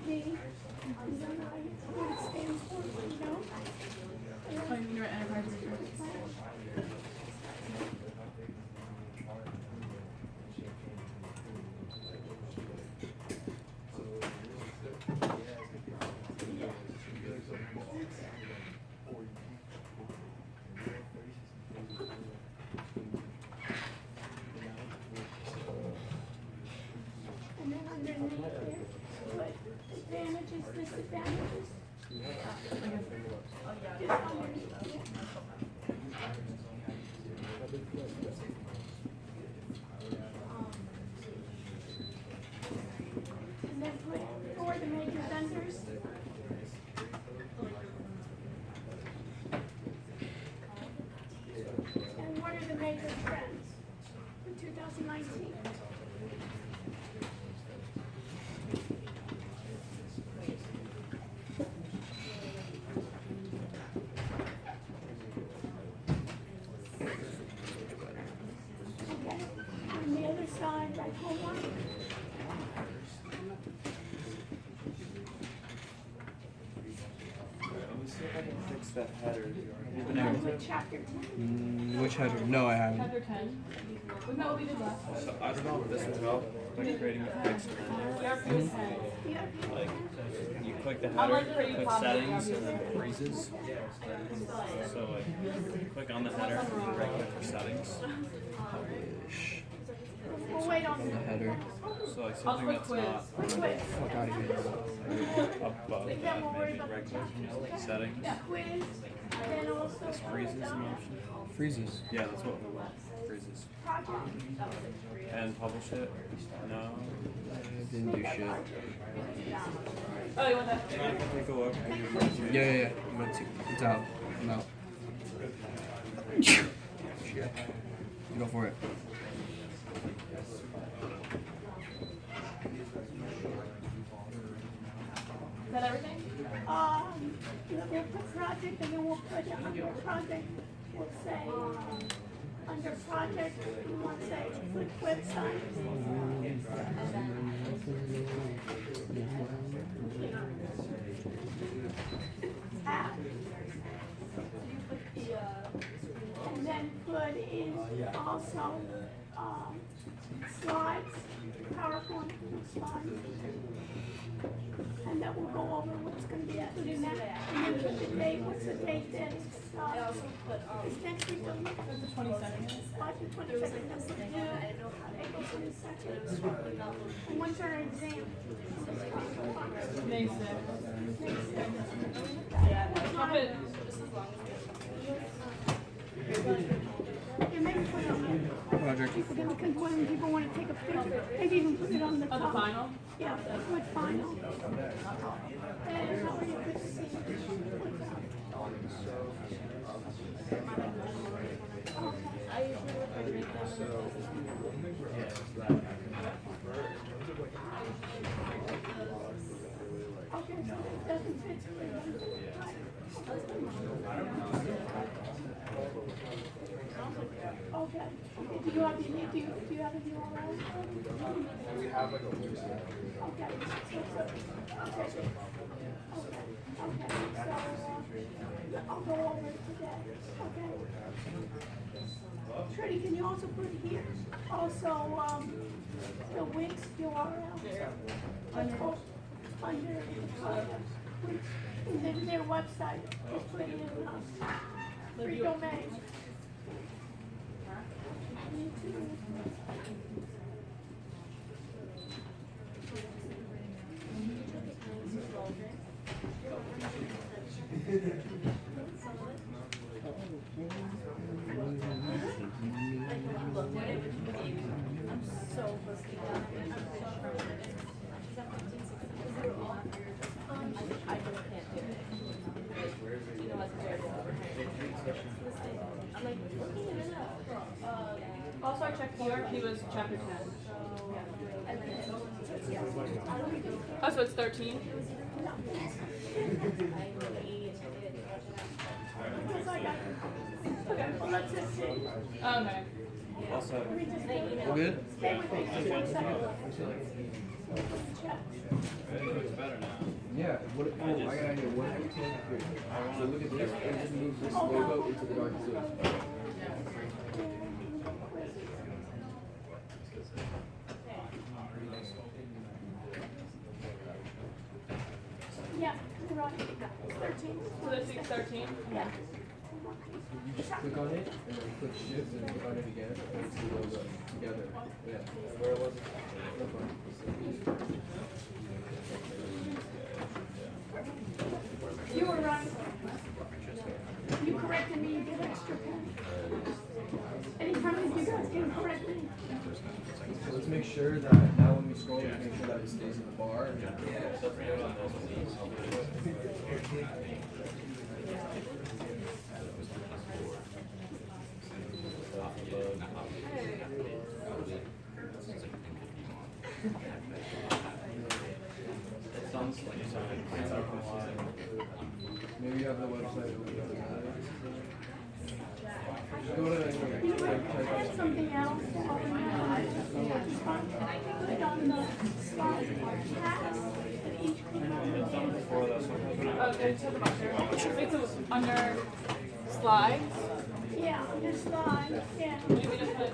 D. I don't know what it stands for, you know? Oh, you mean your enterprise insurance? And then underneath there, put advantages, disadvantages. Just underneath there. And then put who are the major vendors. And what are the major trends for 2019? Okay, on the other side, right, hold on. Let me see if I can fix that header. Have you been And able with to? chapter 10. Which header? No, I haven't. Chapter 10. Wasn't that what we did last time? So I don't know if this would help, like creating a fix in there. ERP is 10. Like, you click the I'm header, like pretty click positive settings, ERP and then it freezes. So like, you click on the header, right click for settings. Publish. We'll wait on The that. header. So like I'll something click that's quiz. not Quiz. Fuck out of here. above Then that, we'll worry maybe about right the click chapters. settings. Quiz, then also This freezes an option. Freezes. Yeah, that's what we want. Freezes. project. And publish it. No. Didn't do shit. Oh, you want that? Take a look. Yeah. I'm about to. It's out. I'm out. Shit. Go for it. Is that everything? We'll put project and then we'll put under project, we'll say, under project, we want to say, put website. App. And then put in also, slides, PowerPoint slides. And that will go over what's gonna be included in that. And then put the date, what's the date that it's, it's next week, don't you? The 22nd. March the 22nd, that's the due, April 22nd. And when's our exam? May 6th. I'll put Yeah, maybe put it on, Project. because when people wanna take a picture, maybe even put it on the oh, top. the final. Yeah, put final. And how are you, good to see you. Okay, so it doesn't fit. Okay, do you have the, do you have a URL? We have like a website. Okay, so, I'll go over it today, okay? Trudy, can you also put here, also, the Wix URL? Under, Wix, in their website, just put in, free domain. Also, I checked ERP was chapter 10. Oh, so it's 13? Okay, well, let's just see. Okay. Also, We're good? Stay with me just 1 second. Check. It's better now. Yeah, what, oh, I got an idea. What if we take here? So look at this, and just move this logo into the dark blue. Yeah, you're right. 13. So this week's 13? Yeah. You just click on it, and then click shift, and click on it again, and it's the logo together. Yeah. Where was it? You were right. You corrected me, you get extra pay. Anytime you guys can correct me. So let's make sure that now when we scroll, let's make sure that it stays in the bar. It's on the Maybe you have the website open. Just go to You know what? Try something else. Click on the slide tabs and each click on before this one. Okay, to the bottom. Wait, so under slides? yeah, under slide, yeah. What do you mean to put?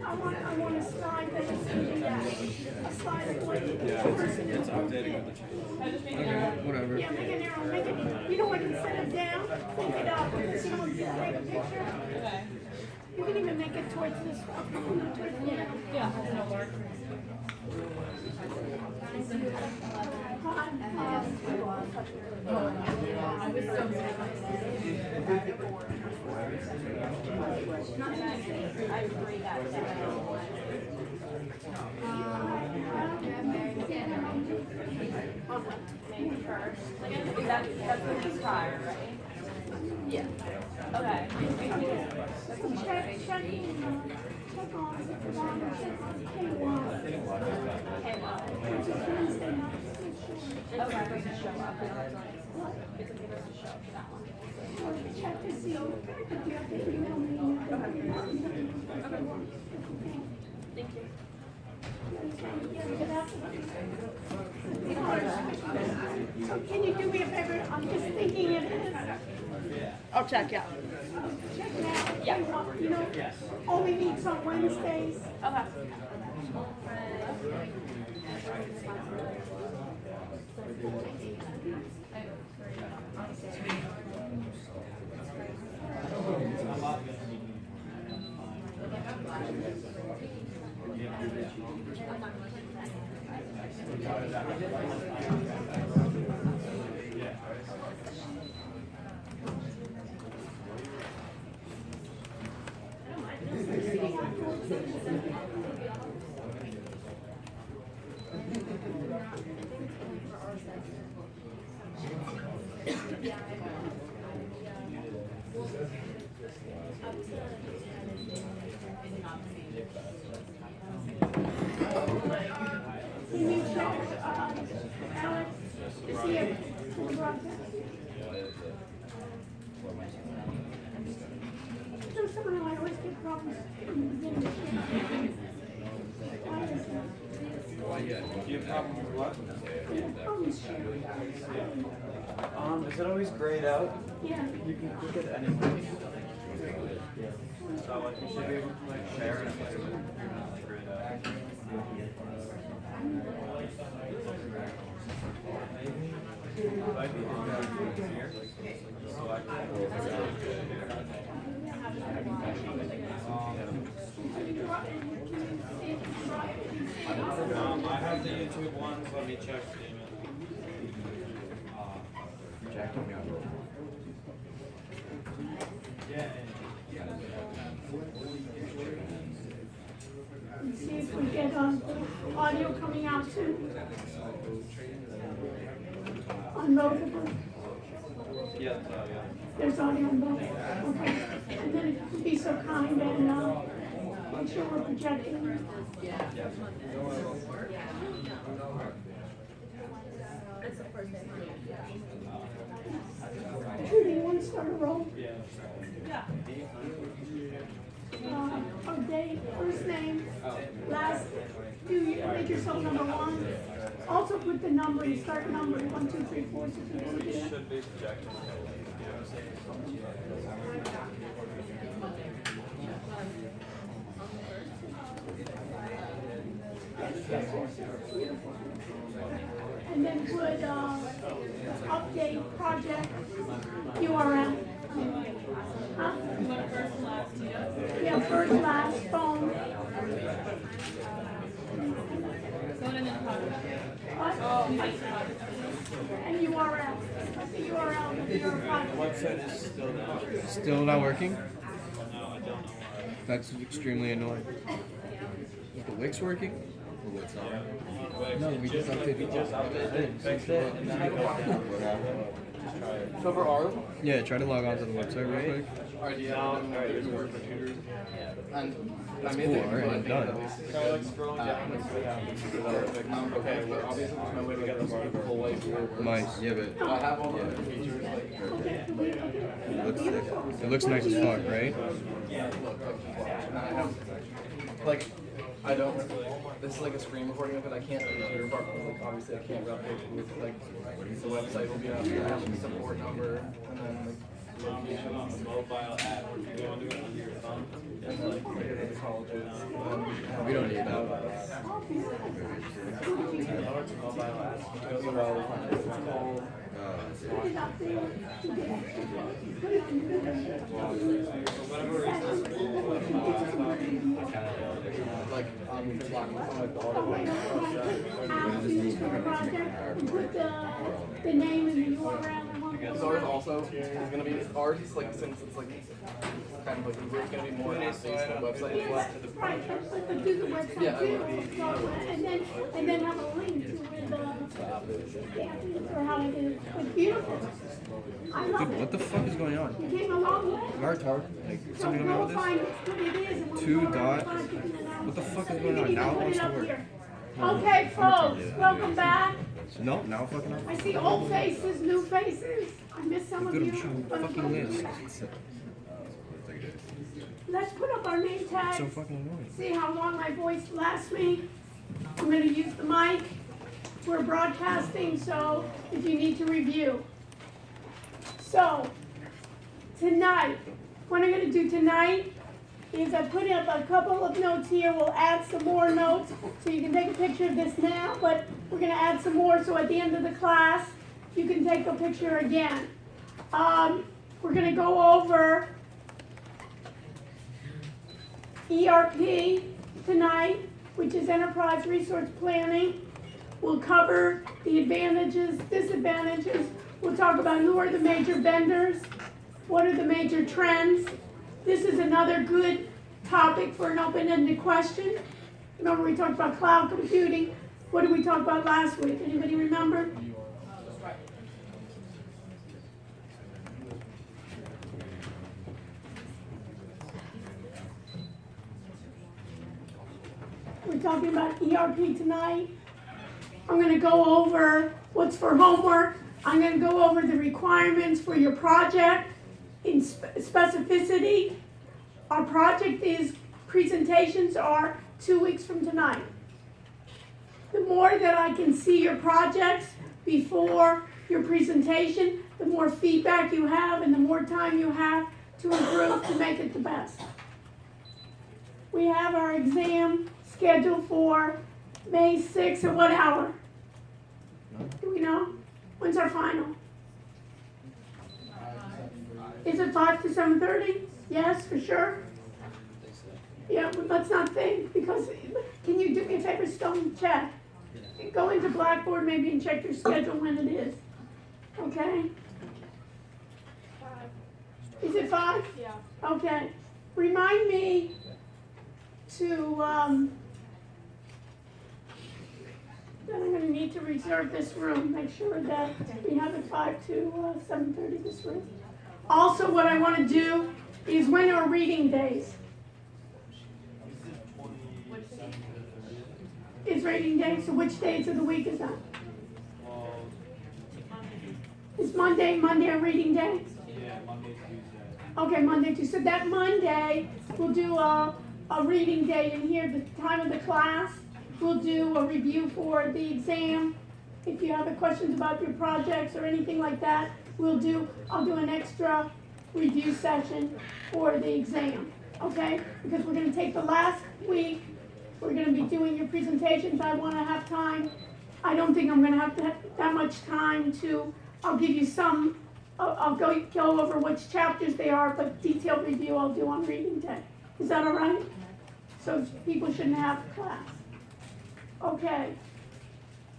I want a slide that is a slide of what the person is. Updating with the change. I just made an arrow. Whatever. Yeah, make an arrow, make it, you know, like instead of down, flip it up, because you don't take a picture. Okay. You can even make it towards this, towards the end. Yeah, that'll work. That's the least prior, right? Yeah. Okay. Check on Okay, it's to show up. It's supposed to show up for that one. check to see if you have to email me. Thank you. So can you do me a favor? I'm just thinking it. I'll check, yeah. Check now. Yeah. You know, only meets on Wednesdays. Okay. Can you check, Alex, to see if the broadcast? So somehow I always get problems in the beginning. Why is that? Do you have a problem with what? Problems sharing. Is it always grayed out? Yeah. You can click it anyway. So like you should be able to like share and play with it. You're not like grayed out. Might be here. Select. I have the YouTube ones. Let me check the email. Jack told me I will. And see if we get audio coming out too. On both of them. Yeah, There's audio on both. Okay. And then if you'd be so kind and make sure we're projecting. Judy, you want to start a roll? Yeah. Or date, first name, last, make yourself number one. Also put the number, you start numbering 1, 2, 3, 4, 6, 7, 8, 9. Should be projecting. And then put update project URL. Huh? Yeah, first, last, phone. What? And URL. What's the URL of your project? Website is still down. Still not working? No, I don't know why. That's extremely annoying. Is the Wix working? Or what's not? No, we just updated it. Fix it, and then it goes down. So for our... Yeah, try to log on to the website real quick. And That's cool, alright, I'm done. try like scrolling down and see what happens. Okay, well, obviously there's no way to get the full way forward. Nice, yeah, but I have all the other features like it looks nice as fuck, right? I don't this is like a screen recording of it. I can't read your part because like obviously I can't replicate it with like the website will be up there, have the support number and then like location On a mobile app, or if you go into it on your phone, and then like the colleges. We don't need that. mobile app. Goes well with my it's called Put it up there. Put it on like talking to my daughter. Ask you for a project, put the name and the URL and one. Because ours also is gonna be ours is like since it's like kind of like easier, it's gonna be more app based than website. Yes, right, but do the website Yeah, I too, will. and then have a link to where for how it is. It's beautiful. I love Dude, what it. the fuck is going on? You came a long way. Our tar like So something go going on with find this? what it is and we'll Two go dot- back, you can announce What the it. fuck is You going can on? even Now it put wants it to up work. here. Okay, folks, welcome back. No, now fucking up. I see old faces, new faces. I miss some of Good, you. I'm showing but fucking list. Let's put up our name It's tags. so fucking annoying. See how long my voice lasts me. I'm gonna use the mic. We're broadcasting, so if you need to review. So, tonight, what I'm gonna do tonight is I put up a couple of notes here. We'll add some more notes, so you can take a picture of this now, but we're gonna add some more, so at the end of the class, you can take a picture again. We're gonna go over ERP tonight, which is Enterprise Resource Planning. We'll cover the advantages, disadvantages. We'll talk about who are the major vendors, what are the major trends. This is another good topic for an open-ended question. Remember we talked about cloud computing. What did we talk about last week? Anybody remember? We're talking about ERP tonight. I'm going to go over what's for homework. I'm going to go over the requirements for your project in specificity. Our project is, presentations are 2 weeks from tonight. The more that I can see your projects before your presentation, the more feedback you have and the more time you have to improve to make it the best. We have our exam scheduled for May 6th at what hour? Do we know? When's our final? Is it 5 to 7:30? Yes, for sure? Yeah, but let's not think, because, can you do me a favor, Stone, check? Go into Blackboard maybe and check your schedule when it is, okay? Is it 5? Yeah. Okay. Remind me to, then I'm gonna need to reserve this room, make sure that we have it 5 to 7:30 this room. Also, what I wanna do is when are reading days? Is reading day, so which days of the week is that? Is Monday a reading day? Yeah, Monday, Tuesday. Okay, Monday, Tuesday. So that Monday, we'll do a reading day in here, the time of the class. we'll do a review for the exam. If you have any questions about your projects or anything like that, I'll do an extra review session for the exam, okay? Because we're gonna take the last week, we're gonna be doing your presentations. I wanna have time. I don't think I'm gonna have that much time I'll give you some, I'll go over which chapters they are, but detailed review I'll do on reading day. Is that all right? So people shouldn't have class. Okay.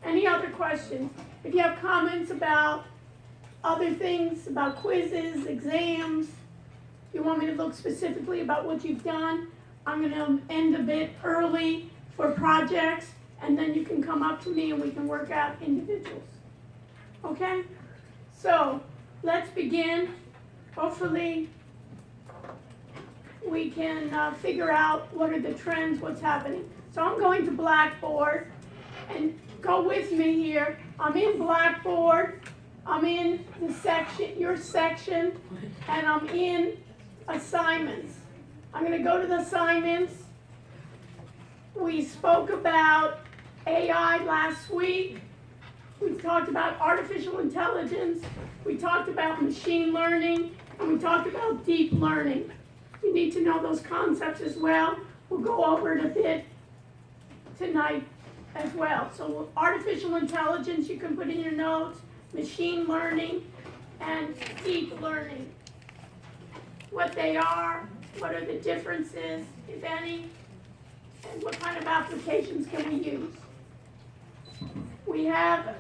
Any other questions? If you have comments about other things, about quizzes, exams, you want me to look specifically about what you've done, I'm gonna end a bit early for projects, and then you can come up to me and we can work out individuals. Okay? So, let's begin. Hopefully, we can figure out what are the trends, what's happening. So I'm going to Blackboard, and go with me here. I'm in Blackboard, I'm in the section, your section, and I'm in assignments. I'm gonna go to the assignments. We spoke about AI last week. We talked about artificial intelligence. We talked about machine learning, and we talked about deep learning. You need to know those concepts as well. We'll go over it a bit tonight as well. So artificial intelligence, you can put in your notes, machine learning, and deep learning. What they are, what are the differences, if any, and what kind of applications can we use. We have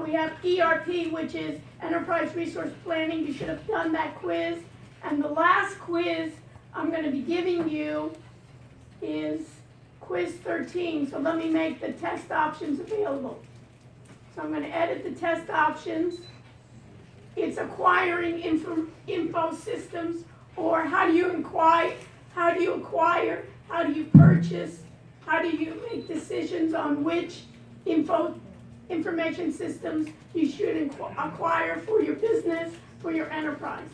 we have ERP, which is Enterprise Resource Planning. You should have done that quiz. And the last quiz I'm going to be giving you is quiz 13. So let me make the test options available. So I'm going to edit the test options. It's acquiring info systems, or how do you acquire, how do you purchase, how do you make decisions on which information systems you should acquire for your business, for your enterprise.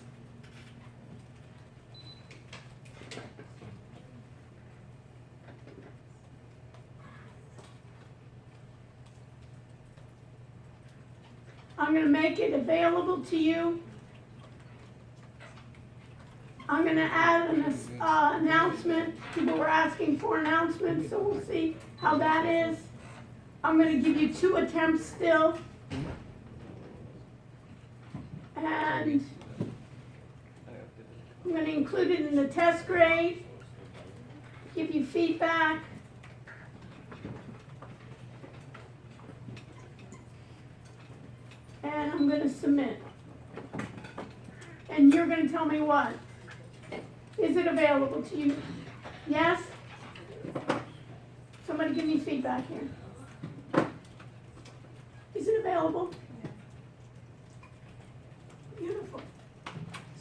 I'm going to make it available to you. I'm going to add an announcement. People were asking for announcements, so we'll see how that is. I'm going to give you 2 attempts still. And I'm going to include it in the test grade, give you feedback. And I'm going to submit. And you're going to tell me what? Is it available to you? Yes? Somebody give me feedback here. Is it available? Beautiful.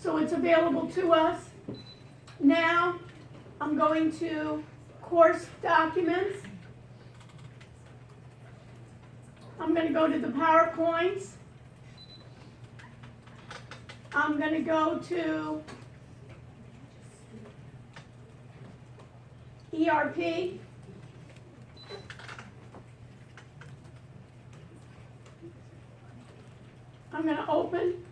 So it's available to us. Now I'm going to course documents. I'm going to go to the PowerPoints. I'm going to go to ERP. I'm going to open.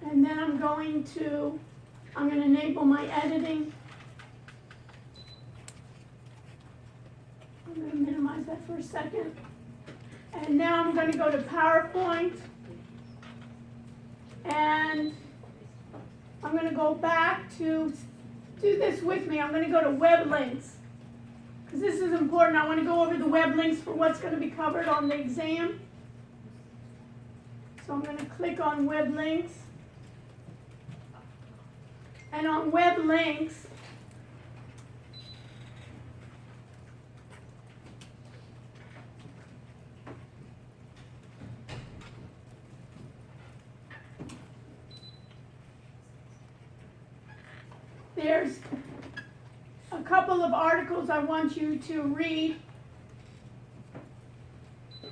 And then I'm going to enable my editing. I'm going to minimize that for a second. And now I'm going to go to PowerPoint. And I'm going to go back to, do this with me, I'm going to go to web links. Because this is important. I want to go over the web links for what's going to be covered on the exam. So I'm going to click on web links. And on web links, there's a couple of articles I want you to read.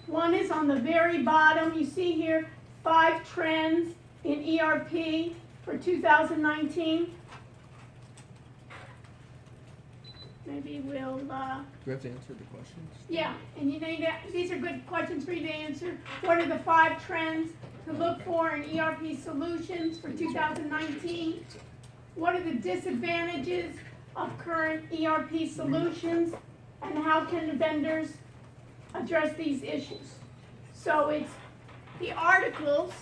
One is on the very bottom. You see here, 5 trends in ERP for 2019. Maybe we'll, Do we have to answer the questions? yeah, and you need to, these are good questions for you to answer. What are the 5 trends to look for in ERP solutions for 2019? What are the disadvantages of current ERP solutions? And how can vendors address these issues? So it's the articles.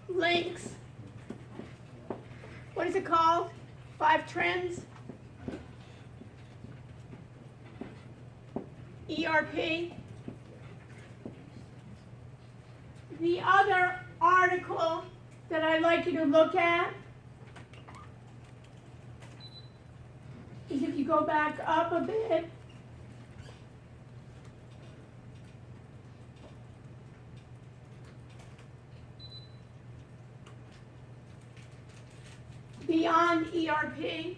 Links. What is it called? 5 trends. ERP. The other article that I'd like you to look at is if you go back up a bit. Beyond ERP.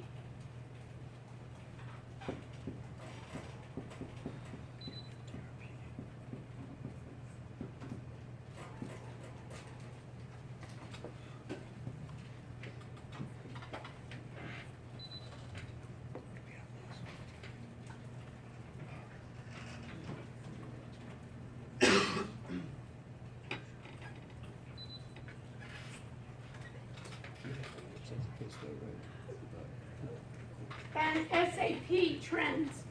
And SAP trends.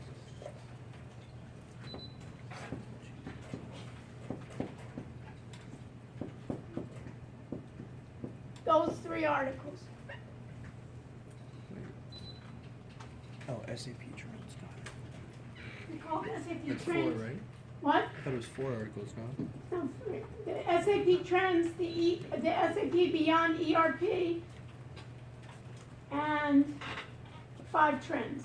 Those 3 articles. Oh, SAP trends, got it. We call it SAP It's 4, trends. right? What? I thought it was 4 articles, no? No, 3. The SAP trends, the SAP beyond ERP, and 5 trends.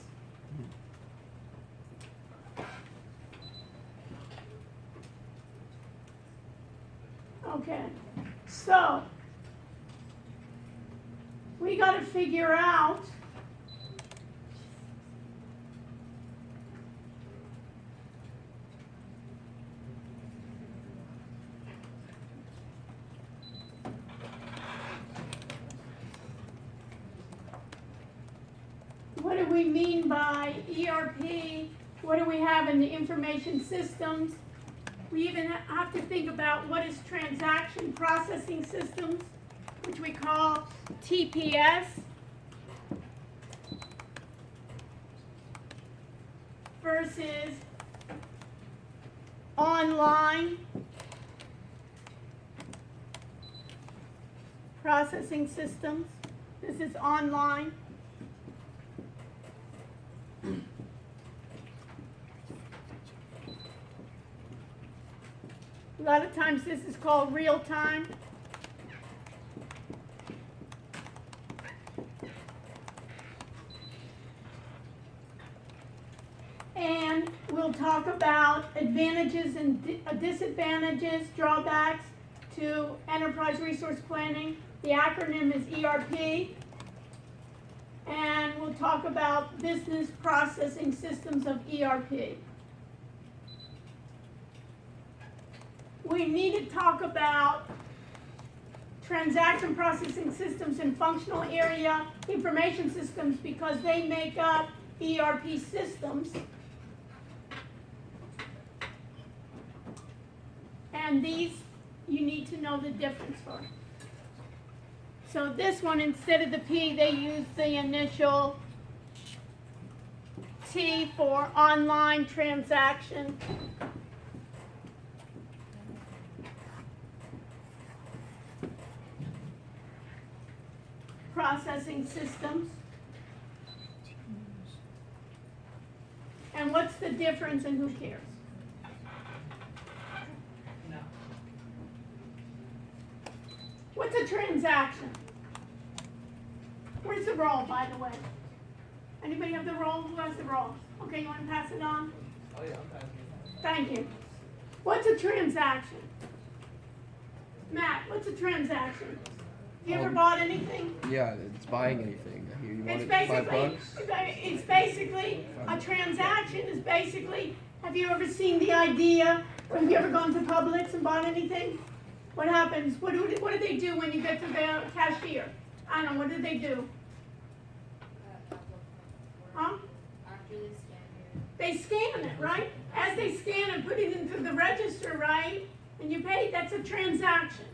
Okay, so we got to figure out what do we mean by ERP? What do we have in the information systems? We even have to think about what is transaction processing systems, which we call TPS, versus online processing systems. This is online. A lot of times this is called real time. And we'll talk about advantages and disadvantages, drawbacks to enterprise resource planning. The acronym is ERP. And we'll talk about business processing systems of ERP. We need to talk about transaction processing systems and functional area information systems because they make up ERP systems. And these you need to know the difference for. So this one, instead of the P, they use the initial T for online transaction. Processing systems. And what's the difference and who cares? What's a transaction? Where's the roll, by the way? Anybody have the roll? Who has the roll? Okay, you want to pass it on? Oh yeah, I'm passing. Thank you. What's a transaction? Matt, what's a transaction? You ever bought anything? Yeah, it's buying anything. Here, you want It's it for basically, $5? it's basically, a transaction is basically, have you ever seen the idea, or have you ever gone to Publix and bought anything? What happens? What do they do when you get to the cashier? I don't know, what do they do? Huh? They scan it, right? As they scan and put it into the register, right? And you pay, that's a transaction,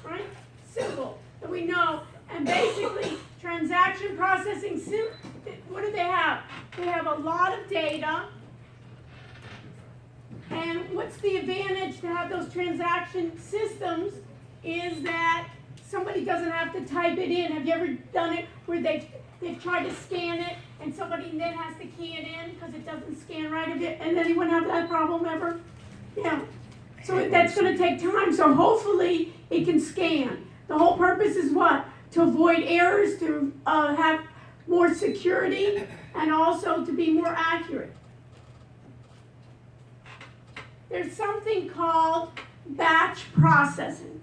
right? Simple, that we know. And basically, transaction processing, what do they have? They have a lot of data. And what's the advantage to have those transaction systems is that somebody doesn't have to type it in. Have you ever done it where they've tried to scan it and somebody then has to key it in because it doesn't scan right? And anyone have that problem ever? Yeah. So that's going to take time. So hopefully it can scan. The whole purpose is what? To avoid errors, to have more security, and also to be more accurate. There's something called batch processing.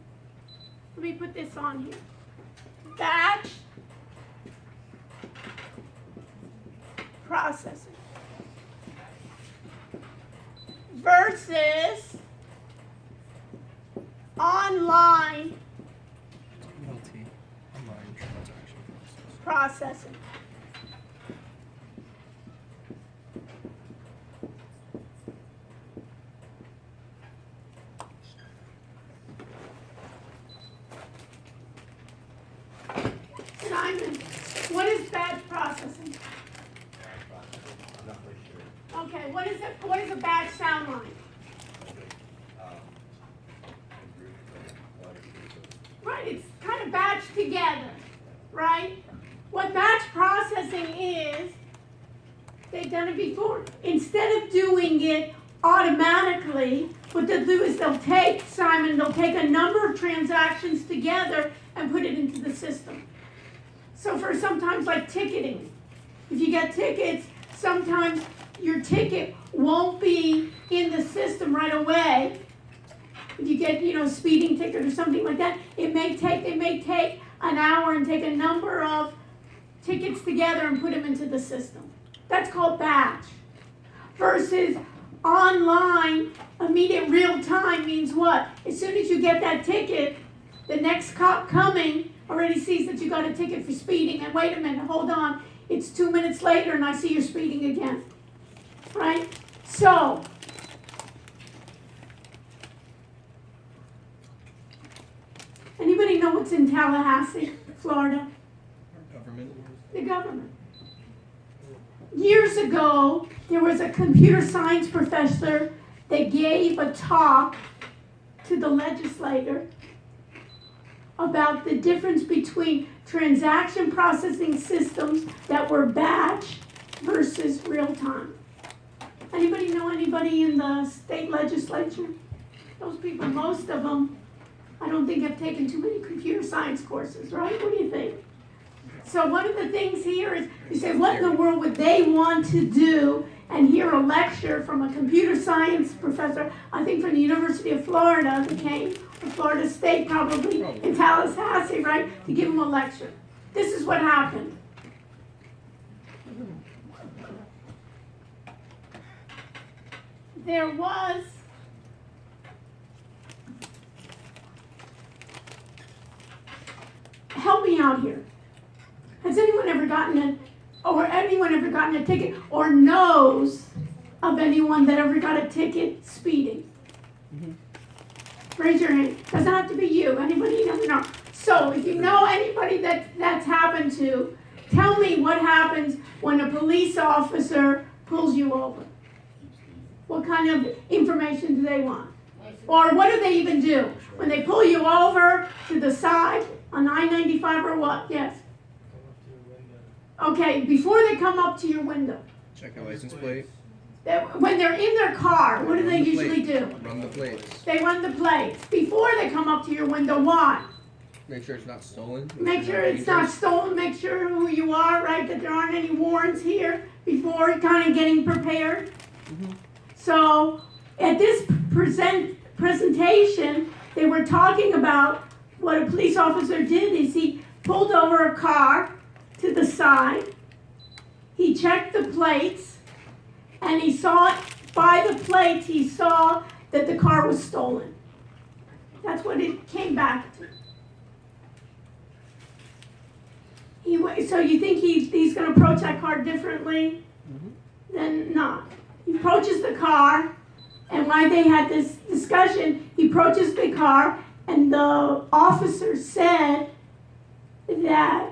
Let me put this on here. Batch processing versus online LT, online transaction process. processing. Simon, what is batch processing? I'm not really sure. Okay, what is it? What does a batch sound like? Right, it's kind of batched together, right? What batch processing is, they've done it before. Instead of doing it automatically, what they'll do is they'll take a number of transactions together and put it into the system. So for sometimes like ticketing, if you get tickets, sometimes your ticket won't be in the system right away. If you get, speeding ticket or something like that, it may take an hour and take a number of tickets together and put them into the system. That's called batch. Versus online, immediate real time means what? As soon as you get that ticket, the next cop coming already sees that you got a ticket for speeding, and wait a minute, hold on, it's 2 minutes later and I see you're speeding again, right? So, anybody know what's in Tallahassee, Florida? Government. The government. Years ago, there was a computer science professor that gave a talk to the legislator about the difference between transaction processing systems that were batch versus real time. Anybody know anybody in the state legislature? Those people, most of them, I don't think have taken too many computer science courses, right? What do you think? So one of the things here is, you say, what in the world would they want to do and hear a lecture from a computer science professor, I think from the University of Florida that came, or Florida State probably, in Tallahassee, right, to give them a lecture. This is what happened. There was help me out here. Has anyone ever gotten a ticket or knows of anyone that ever got a ticket speeding? Raise your hand. Doesn't have to be you. Anybody you never know. So if you know anybody that's happened to, tell me what happens when a police officer pulls you over. What kind of information do they want? Or what do they even do? When they pull you over to the side on I-95 or what? Yes. Okay, before they come up to your window. Check your license plate. When they're in their car, what do they usually do? Run the plates. They run the plates. Before they come up to your window, why? Make sure it's not stolen. Make sure it's not stolen. Make sure who you are, right? That there aren't any warrants here before kind of getting prepared. So at this presentation, they were talking about what a police officer did is he pulled over a car to the side, he checked the plates, and he saw, by the plates, he saw that the car was stolen. That's what it came back to. So you think he's going to approach that car differently than not? He approaches the car, and while they had this discussion, he approaches the car, and the officer said that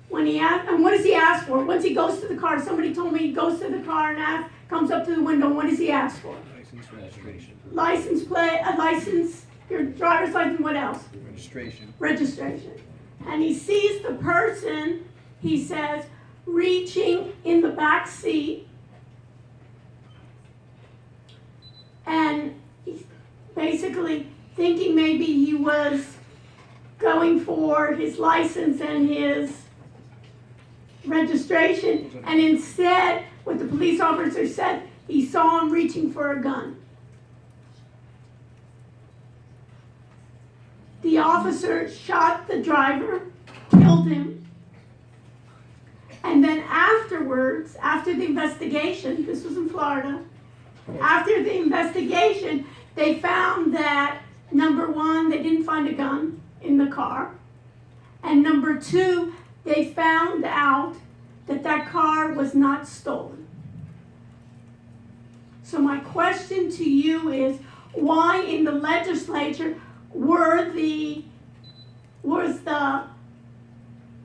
when he asked, and what does he ask for? Once he goes to the car, somebody told me he goes to the car and comes up to the window, and what does he ask for? License, registration. License plate, a license, your driver's license, what else? Registration. Registration. And he sees the person, he says, reaching in the back seat, and he's basically thinking maybe he was going for his license and his registration, and instead, what the police officer said, he saw him reaching for a gun. The officer shot the driver, killed him, and then afterwards, after the investigation, this was in Florida, after the investigation, they found that, number one, they didn't find a gun in the car, and number two, they found out that that car was not stolen. So my question to you is, why in the legislature was the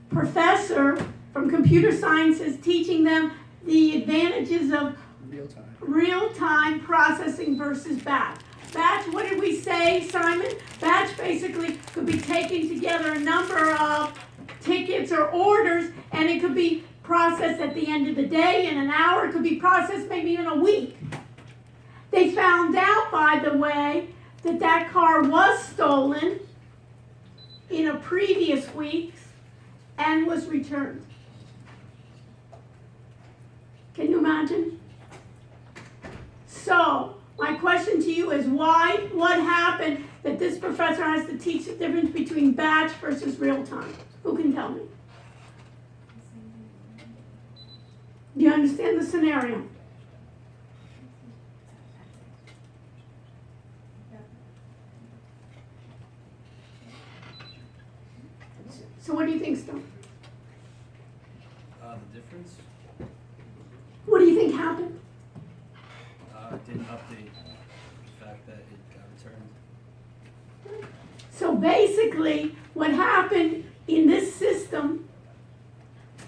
professor from computer sciences teaching them the advantages of real-time processing versus batch? Batch, what did we say, Simon? Batch basically could be taking together a number of tickets or orders, and it could be processed at the end of the day, in an hour. It could be processed maybe in a week. They found out, by the way, that that car was stolen in a previous week and was returned. Can you imagine? So, my question to you is what happened that this professor has to teach the difference between batch versus real time? Who can tell me? Do you understand the scenario? So what do you think, Stone? The difference? What do you think happened? It didn't update the fact that it got returned. So basically, what happened in this system,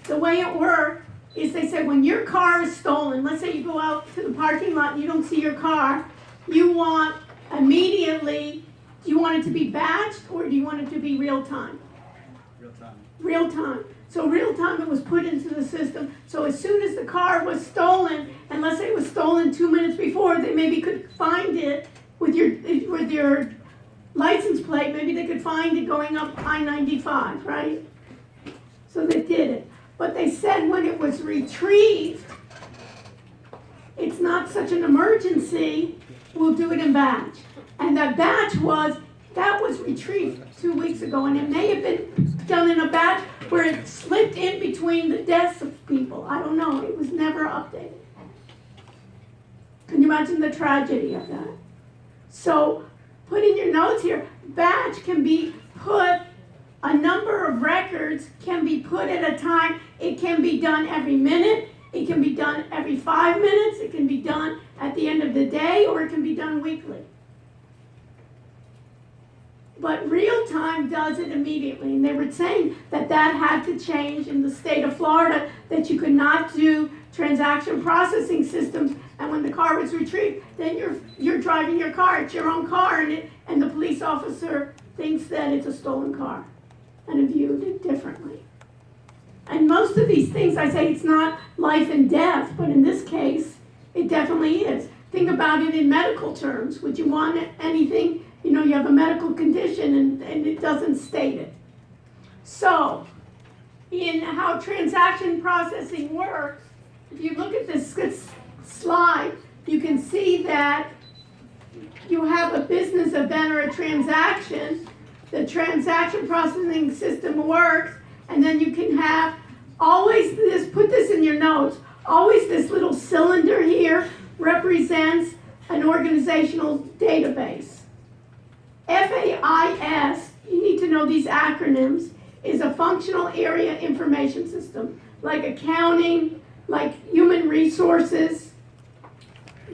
the way it worked, is they said when your car is stolen, let's say you go out to the parking lot and you don't see your car, you want immediately, do you want it to be batched or do you want it to be real time? Real time. Real time. So real time, it was put into the system. So as soon as the car was stolen, and let's say it was stolen 2 minutes before, they maybe could find it with your license plate. Maybe they could find it going up I-95, right? So they did it. But they said when it was retrieved, it's not such an emergency, we'll do it in batch. And that batch was retrieved 2 weeks ago, and it may have been done in a batch where it slipped in between the deaths of people. I don't know, it was never updated. Can you imagine the tragedy of that? So, put in your notes here, batch can be put, a number of records can be put at a time. It can be done every minute, it can be done every 5 minutes, it can be done at the end of the day, or it can be done weekly. But real time does it immediately, and they were saying that had to change in the state of Florida, that you could not do transaction processing systems, and when the car was retrieved, then you're driving your car, it's your own car, and the police officer thinks that it's a stolen car, and viewed it differently. And most of these things, I say it's not life and death, but in this case, it definitely is. Think about it in medical terms. Would you want anything? You know, you have a medical condition and it doesn't state it. So, in how transaction processing works, if you look at this slide, you can see that you have a business event or a transaction, the transaction processing system works, and then you can have always this, put this in your notes, always this little cylinder here represents an organizational database. FAIS, you need to know these acronyms, is a functional area information system, like accounting, like human resources.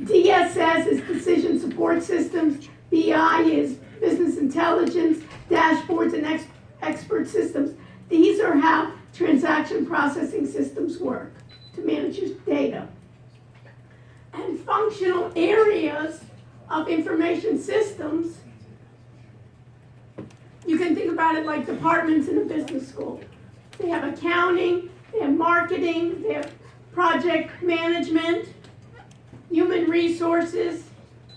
DSS is decision support systems. BI is business intelligence, dashboards, and expert systems. These are how transaction processing systems work to manage your data. And functional areas of information systems, you can think about it like departments in a business school. They have accounting, they have marketing, they have project management, human resources,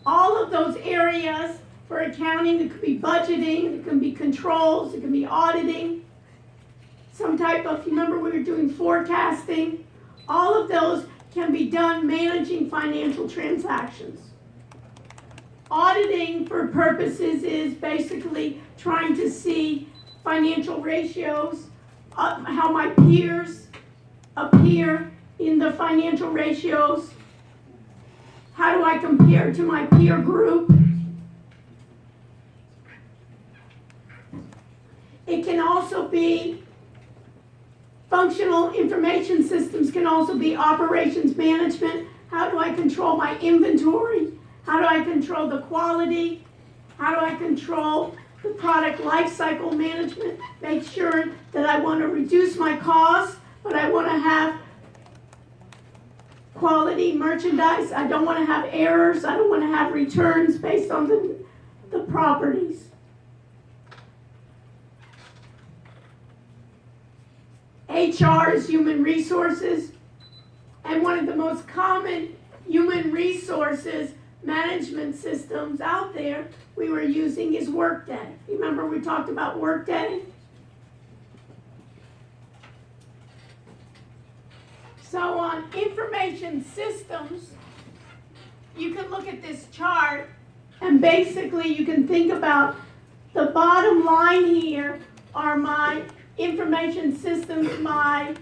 all of those areas. For accounting, it could be budgeting, it can be controls, it can be auditing, some type of, you remember we were doing forecasting, all of those can be done managing financial transactions. Auditing for purposes is basically trying to see financial ratios, how my peers appear in the financial ratios, how do I compare to my peer group. It can also be functional information systems, can also be operations management. How do I control my inventory? How do I control the quality? How do I control the product life cycle management? Make sure that I want to reduce my costs, but I want to have quality merchandise. I don't want to have errors. I don't want to have returns based on the properties. HR is human resources, and one of the most common human resources management systems out there we were using is Workday. Remember we talked about Workday? So on information systems, you can look at this chart and basically you can think about the bottom line here are my information systems, my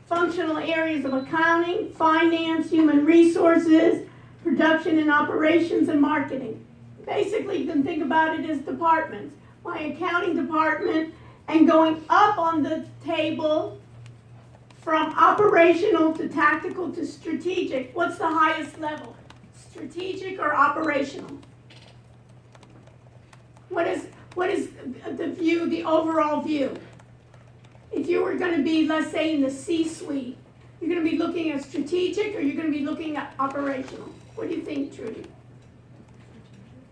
functional areas of accounting, finance, human resources, production and operations, and marketing. Basically, you can think about it as departments. My accounting department, and going up on the table from operational to tactical to strategic. What's the highest level? Strategic or operational? What is the view, the overall view? If you were going to be, let's say, in the C-suite, you're going to be looking at strategic or you're going to be looking at operational? What do you think, Trudy?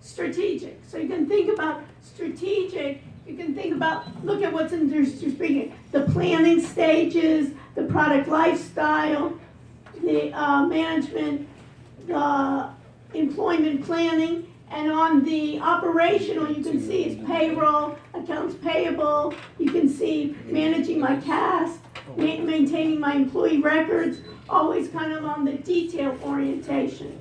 Strategic. So you can think about strategic, you can think about, look at what's in there, the planning stages, the product lifestyle, the management, the employment planning, and on the operational, you can see it's payroll, accounts payable, you can see managing my cast, maintaining my employee records, always kind of on the detail orientation.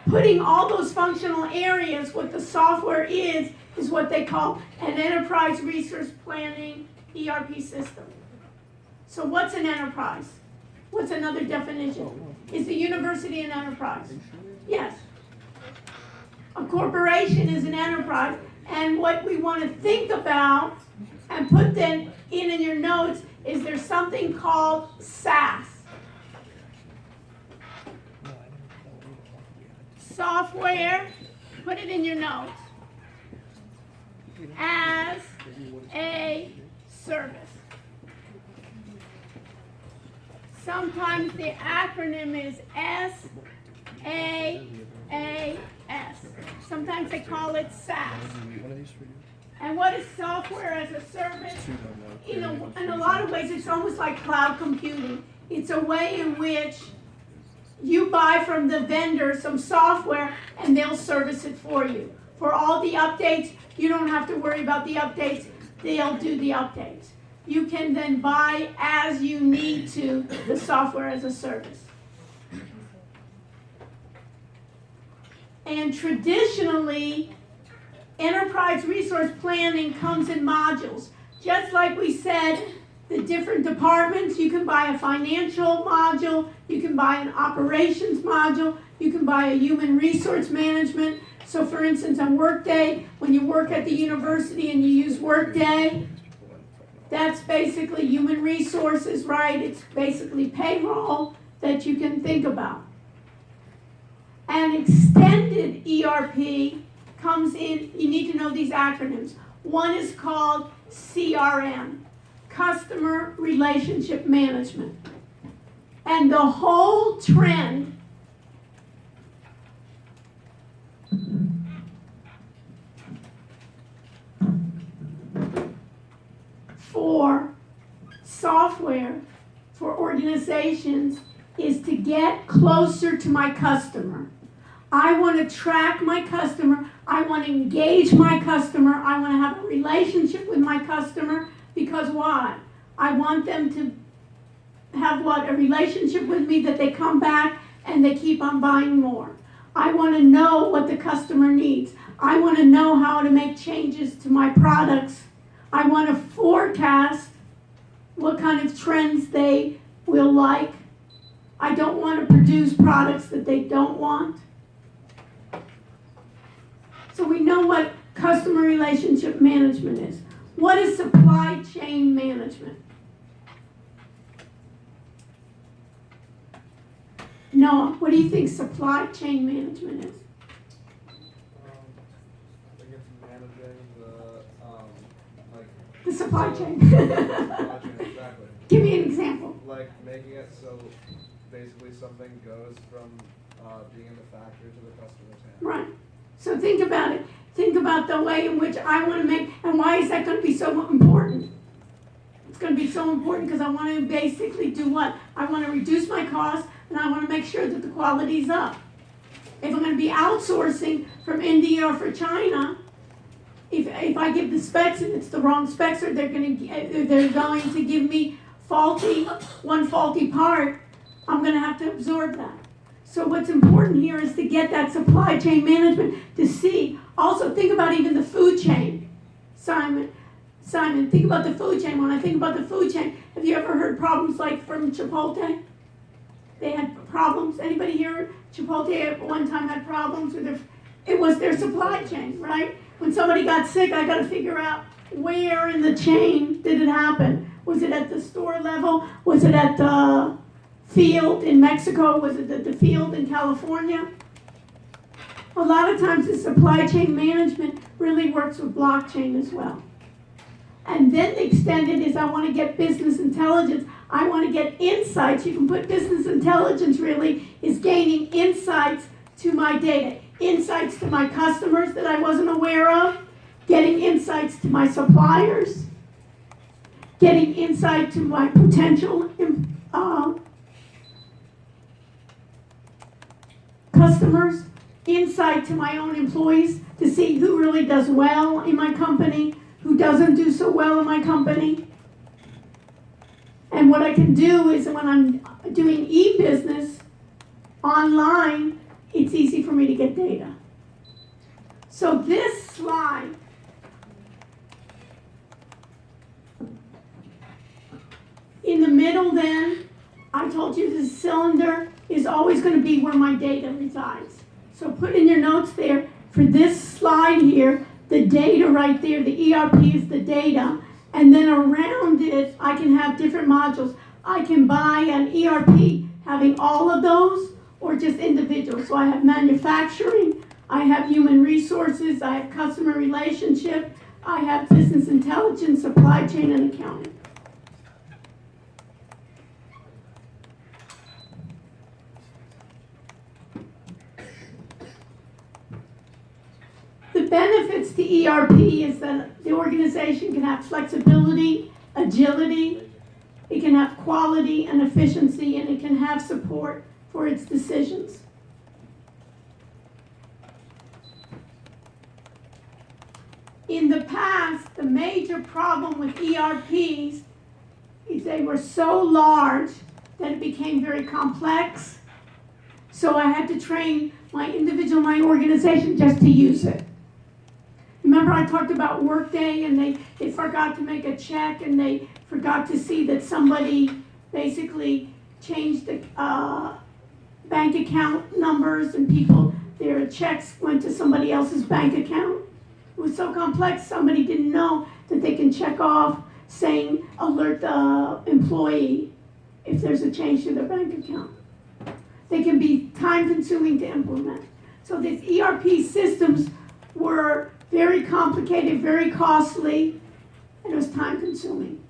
Putting all those functional areas, what the software is what they call an enterprise resource planning ERP system. So what's an enterprise? What's another definition? Is the university an enterprise? Yes. A corporation is an enterprise, and what we want to think about and put then in your notes is there's something called SaaS. Software, put it in your notes, as a service. Sometimes the acronym is SaaS. Sometimes they call it SaaS. And what is software as a service? In a lot of ways, it's almost like cloud computing. It's a way in which you buy from the vendor some software and they'll service it for you. For all the updates, you don't have to worry about the updates. They'll do the updates. you can then buy as you need to the software as a service. And traditionally, enterprise resource planning comes in modules. Just like we said, the different departments, you can buy a financial module, you can buy an operations module, you can buy a human resource management. So for instance, on Workday, when you work at the university and you use Workday, that's basically human resources, right? It's basically payroll that you can think about. An extended ERP comes in, you need to know these acronyms. One is called CRM, Customer Relationship Management. And the whole trend for software for organizations is to get closer to my customer. I want to track my customer. I want to engage my customer. I want to have a relationship with my customer because why? I want them to have what? A relationship with me that they come back and they keep on buying more. I want to know what the customer needs. I want to know how to make changes to my products. I want to forecast what kind of trends they will like. I don't want to produce products that they don't want. So we know what customer relationship management is. What is supply chain management? Noah, what do you think supply chain management is? I think it's managing The supply chain. supply chain, exactly. Give me an example. Like making it so basically something goes from being in the factory to the customer's hand. Right. So think about it. Think about the way in which I want to make, and why is that going to be so important? It's going to be so important because I want to basically do what? I want to reduce my costs and I want to make sure that the quality's up. If I'm going to be outsourcing from India or for China, if I give the specs and it's the wrong specs or they're going to give me one faulty part, I'm going to have to absorb that. So what's important here is to get that supply chain management to see. Also think about even the food chain. Simon, think about the food chain. When I think about the food chain, have you ever heard problems like from Chipotle? They had problems. Anybody here, Chipotle at one time had problems with it was their supply chain, right? When somebody got sick, I got to figure out where in the chain did it happen. Was it at the store level? Was it at the field in Mexico? Was it at the field in California? A lot of times the supply chain management really works with blockchain as well. And then the extended is I want to get business intelligence. I want to get insights. You can put business intelligence really is gaining insights to my data. Insights to my customers that I wasn't aware of. Getting insights to my suppliers. Getting insight to my potential customers. Insight to my own employees to see who really does well in my company, who doesn't do so well in my company. And what I can do is when I'm doing e-business online, it's easy for me to get data. So this slide in the middle then, I told you this cylinder is always going to be where my data resides. So put in your notes there, for this slide here, the data right there, the ERP is the data, and then around it, I can have different modules. I can buy an ERP having all of those, or just individual. So I have manufacturing, I have human resources, I have customer relationship, I have business intelligence, supply chain, and accounting. The benefits to ERP is that the organization can have flexibility, agility, it can have quality and efficiency, and it can have support for its decisions. In the past, the major problem with ERPs they were so large that it became very complex. So I had to train my organization just to use it. Remember I talked about Workday and they forgot to make a check and they forgot to see that somebody basically changed the bank account numbers and their checks went to somebody else's bank account. It was so complex, somebody didn't know that they can check off saying alert the employee if there's a change to their bank account. They can be time consuming to implement. So these ERP systems were very complicated, very costly, and it was time consuming.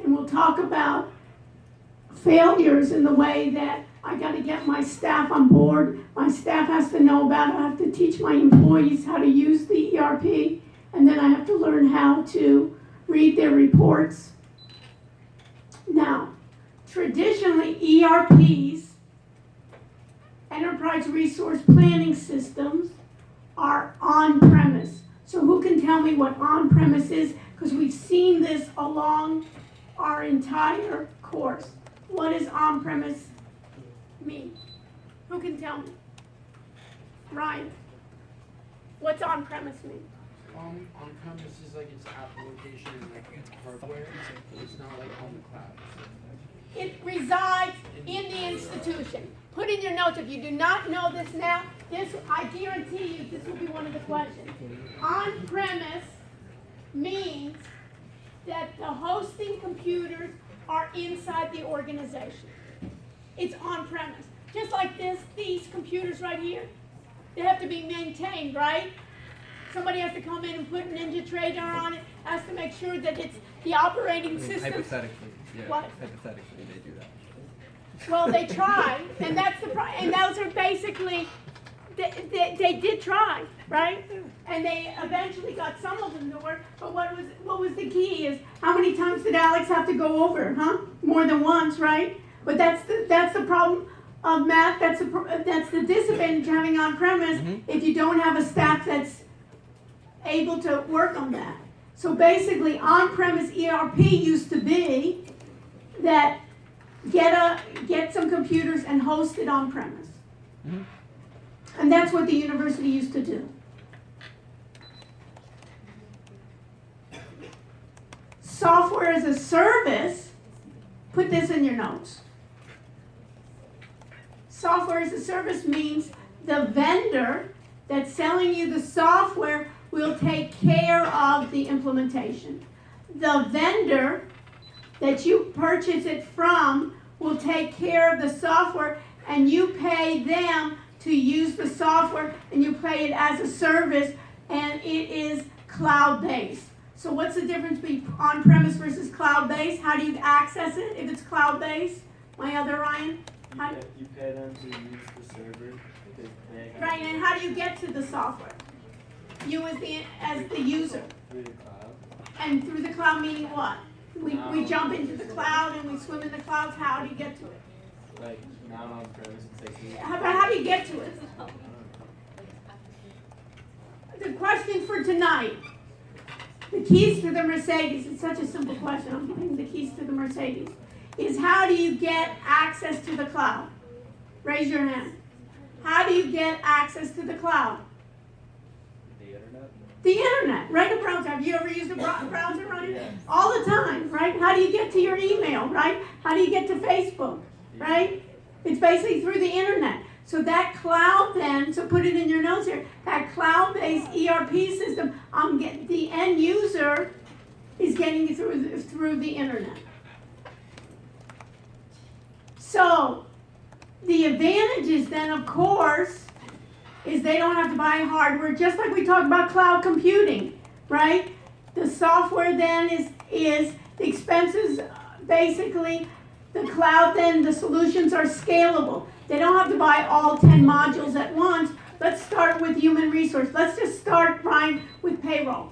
And we'll talk about failures in the way that I got to get my staff on board. My staff has to know about it. I have to teach my employees how to use the ERP, and then I have to learn how to read their reports. Now, traditionally, ERPs, enterprise resource planning systems, are on-premise. So who can tell me what on-premise is? Because we've seen this along our entire course. What does on-premise mean? Who can tell me? Ryan, what's on-premise mean? On-premise is like its application and like its hardware. It's not like on the cloud. It resides in the institution. Put in your notes, if you do not know this now, I guarantee you this will be one of the questions. On-premise means that the hosting computers are inside the organization. It's on-premise. Just like these computers right here, they have to be maintained, right? Somebody has to come in and put NinjaTrader on it, has to make sure that it's the operating system. Hypothetically, yeah. What? Hypothetically, they do that. Well, they try, and that's and those are basically, they did try, right? And they eventually got some of them to work, but what was the key is, how many times did Alex have to go over, huh? More than once, right? But that's the problem of Mac, that's the disadvantage of having on-premise if you don't have a staff that's able to work on that. So basically, on-premise ERP used to be that get some computers and host it on-premise. And that's what the university used to do. Software as a service, put this in your notes. Software as a service means the vendor that's selling you the software will take care of the implementation. The vendor that you purchase it from will take care of the software, and you pay them to use the software, and you pay it as a service, and it is cloud-based. So what's the difference between on-premise versus cloud-based? How do you access it if it's cloud-based? My other Ryan? You pay them to use the server. Right, and how do you get to the software? You as the user. Through the cloud. And through the cloud meaning what? We jump into the cloud and we swim in the clouds. How do you get to it? Like, not on premise, it's like... How do you get to it? The question for tonight, the keys to the Mercedes, it's such a simple question, I'm giving the keys to the Mercedes, is how do you get access to the cloud? Raise your hand. How do you get access to the cloud? The internet? The internet, right? A browser. Have you ever used a browser, right? Yes. All the time, right? How do you get to your email, right? How do you get to Facebook, right? It's basically through the internet. So that cloud then, so put it in your notes here, that cloud-based ERP system, the end user is getting you through the internet. So the advantages then, of course, is they don't have to buy hardware, just like we talked about cloud computing, right? The software then is the expenses, basically, the cloud then, the solutions are scalable. They don't have to buy all 10 modules at once. Let's start with human resource. Let's just start, Brian, with payroll.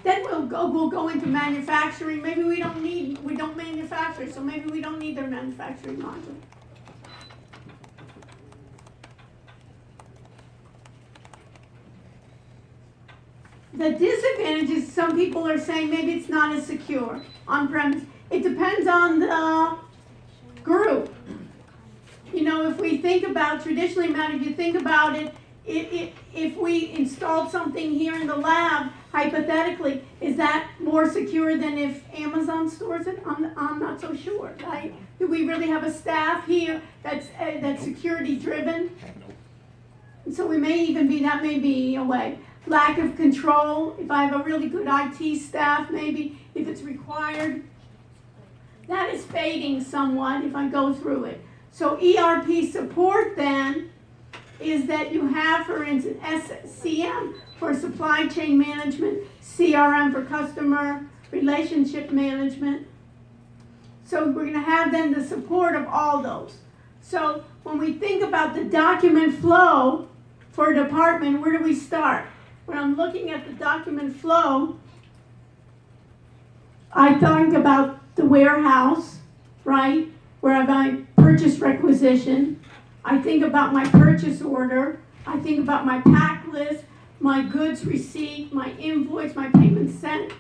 Then we'll go into manufacturing. Maybe we don't manufacture, so maybe we don't need their manufacturing module. The disadvantage is some people are saying maybe it's not as secure on premise. It depends on the group. You know, if we think about traditionally, Matt, if you think about it, if we installed something here in the lab, hypothetically, is that more secure than if Amazon stores it? I'm not so sure, right? Do we really have a staff here that's security driven? And so we may even be, that may be a way. Lack of control, if I have a really good IT staff, maybe, if it's required. That is fading somewhat if I go through it. So ERP support then is that you have, for instance, SCM for supply chain management, CRM for customer relationship management. So we're going to have then the support of all those. So when we think about the document flow for a department, where do we start? When I'm looking at the document flow, I think about the warehouse, right, where I've got purchase requisition. I think about my purchase order. I think about my pack list, my goods receipt, my invoice, my payment sent.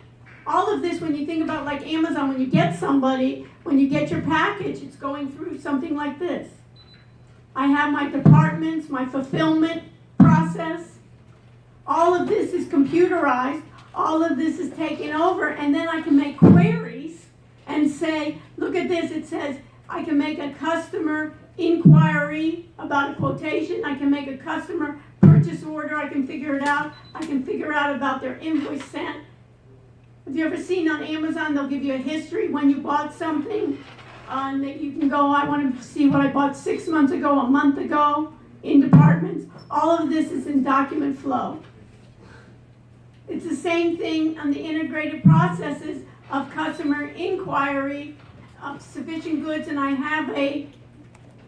All of this, when you think about like Amazon, when you get somebody, when you get your package, it's going through something like this. I have my departments, my fulfillment process. All of this is computerized. All of this is taken over, and then I can make queries and say, look at this, it says I can make a customer inquiry about a quotation. I can make a customer purchase order. I can figure it out. I can figure out about their invoice sent. Have you ever seen on Amazon, they'll give you a history when you bought something, and that you can go, I want to see what I bought 6 months ago, a month ago, in departments. All of this is in document flow. It's the same thing on the integrated processes of customer inquiry of sufficient goods, and I have a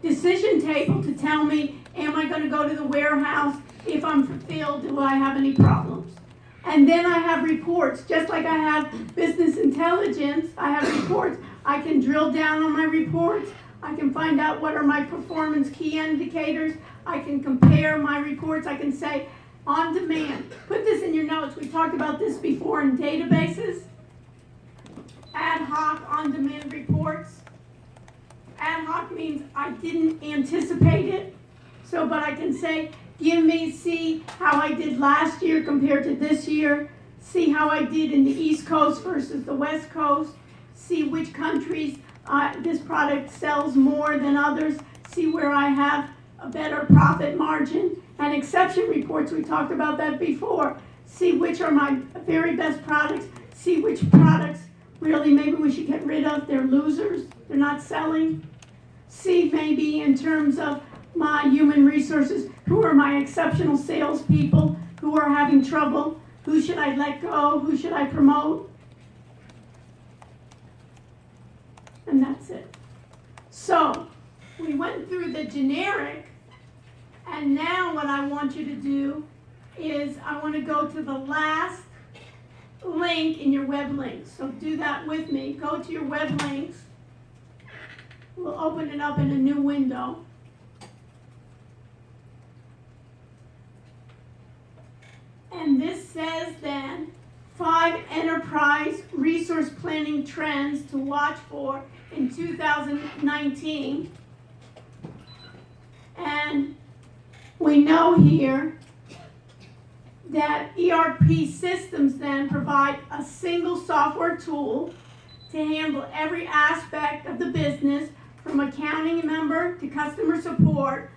decision table to tell me, am I going to go to the warehouse? If I'm fulfilled, do I have any problems? And then I have reports. Just like I have business intelligence, I have reports. I can drill down on my reports. I can find out what are my performance key indicators. I can compare my reports. I can say, on demand. Put this in your notes. We talked about this before in databases. Ad hoc on-demand reports. Ad hoc means I didn't anticipate it. So, but I can say, see how I did last year compared to this year. See how I did in the East Coast versus the West Coast. See which countries this product sells more than others. See where I have a better profit margin. And exception reports, we talked about that before. See which are my very best products. See which products really maybe we should get rid of. They're losers. They're not selling. See maybe in terms of my human resources, who are my exceptional salespeople who are having trouble. Who should I let go? Who should I promote? And that's it. So we went through the generic. And now what I want you to do is I want to go to the last link in your web links. So do that with me. Go to your web links. We'll open it up in a new window. And this says then 5 enterprise resource planning trends to watch for in 2019. And we know here that ERP systems then provide a single software tool to handle every aspect of the business, from accounting member to customer support.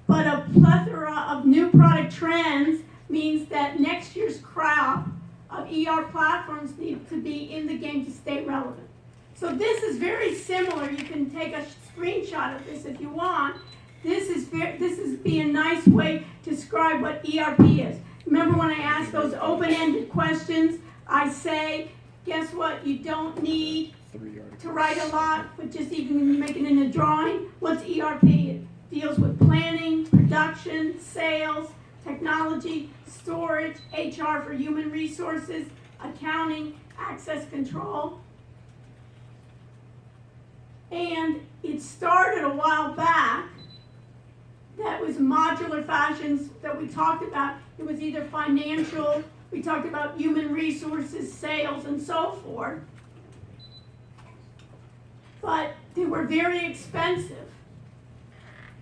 But a plethora of new product trends means that next year's crop of ER platforms need to be in the game to stay relevant. So this is very similar. You can take a screenshot of this if you want. This is be a nice way to describe what ERP is. Remember when I asked those open-ended questions, I say, guess what? You don't need to write a lot, but just even when you make it in a drawing. What's ERP? It deals with planning, production, sales, technology, storage, HR for human resources, accounting, access control. And it started a while back. That was modular fashions that we talked about. It was either financial We talked about human resources, sales, and so forth. But they were very expensive.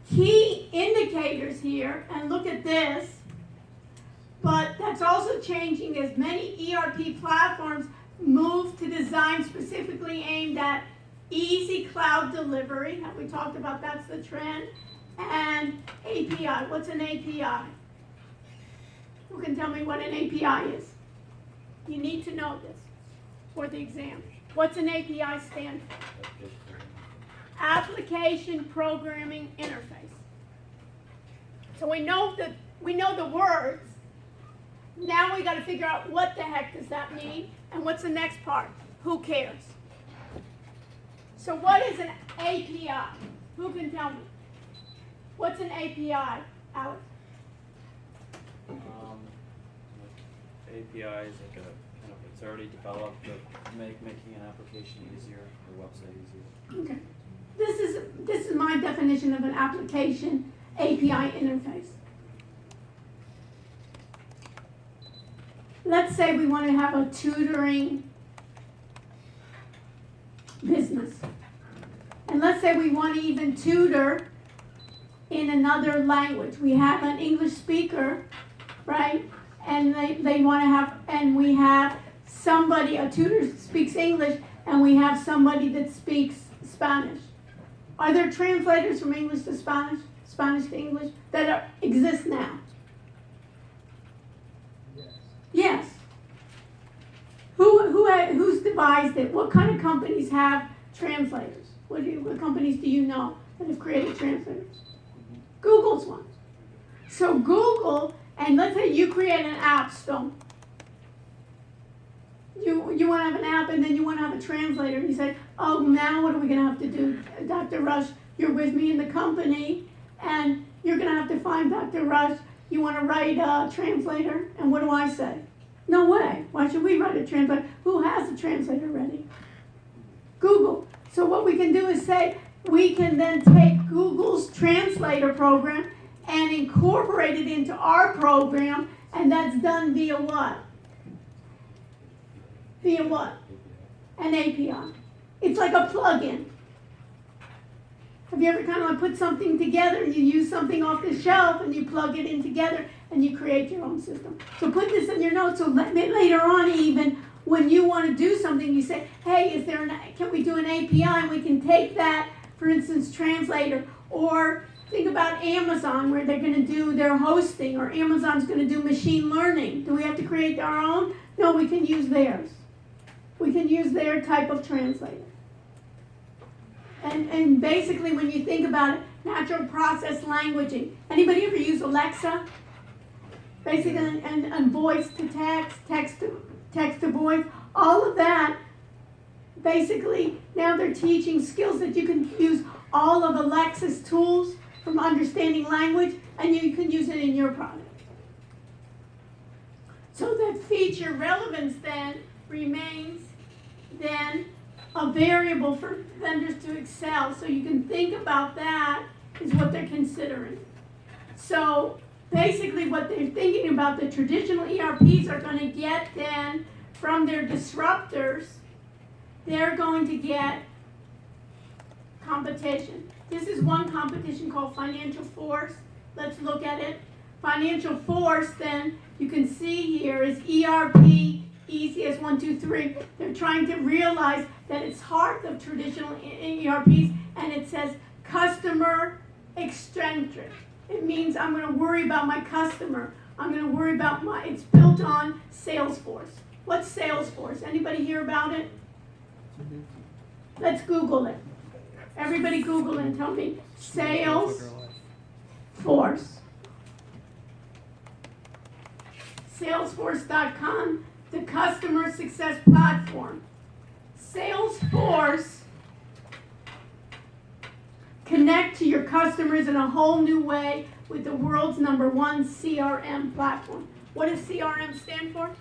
Key indicators here, and look at this, but that's also changing as many ERP platforms move to design specifically aimed at easy cloud delivery. Have we talked about that's the trend? And API. What's an API? Who can tell me what an API is? You need to know this for the exam. What's an API stand for? Application Programming Interface. So we know the words. Now we got to figure out what the heck does that mean, and what's the next part? Who cares? So what is an API? Who can tell me? What's an API, Alex? API is like a kind of, it's already developed to making an application easier or website easier. Okay. This is my definition of an application API interface. Let's say we want to have a tutoring business. And let's say we want to even tutor in another language. We have an English speaker, right? And they want to have, and we have somebody, a tutor speaks English, and we have somebody that speaks Spanish. Are there translators from English to Spanish, Spanish to English that exist now? Yes. Who's devised it? What kind of companies have translators? What companies do you know that have created translators? Google's one. So Google, and let's say you create an app, Stone. You want to have an app, and then you want to have a translator, and you say, oh, now what are we going to have to do? Dr. Rush, you're with me in the company, and you're going to have to find Dr. Rush. You want to write a translator, and what do I say? No way. Why should we write a translator? Who has a translator ready? Google. So what we can do is say, we can then take Google's translator program and incorporate it into our program, and that's done via what? Via what? An API. It's like a plug-in. Have you ever kind of like put something together and you use something off the shelf and you plug it in together and you create your own system? So put this in your notes so later on even when you want to do something you say, hey, can we do an API and we can take that, for instance, translator, or think about Amazon where they're going to do their hosting, or Amazon's going to do machine learning. Do we have to create our own? No, we can use theirs. We can use their type of translator. And basically when you think about it, natural process languaging. Anybody ever use Alexa? Basically, and voice to text, text to voice, all of that. Basically, now they're teaching skills that you can use all of Alexa's tools from understanding language, and you can use it in your product. So that feature relevance then remains then a variable for vendors to excel. So you can think about that is what they're considering. So basically what they're thinking about, the traditional ERPs are going to get then from their disruptors, they're going to get competition. This is one competition called Financial Force. Let's look at it. Financial Force, then, you can see here is ERP, easy as 1, 2, 3. They're trying to realize that it's hard of traditional ERPs, and it says customer eccentric. It means I'm going to worry about my customer. I'm going to worry about it's built on Salesforce. What's Salesforce? Anybody hear about it? Let's Google it. Everybody Google it and tell me. Salesforce. Salesforce.com, the customer success platform. Salesforce connect to your customers in a whole new way with the world's #1 CRM platform. What does CRM stand for?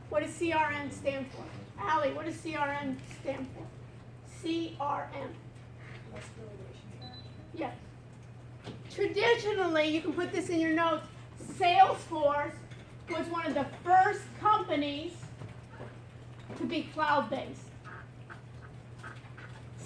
What does CRM stand for? Allie, what does CRM stand for? CRM. Yes. Traditionally, you can put this in your notes, Salesforce was one of the first companies to be cloud-based.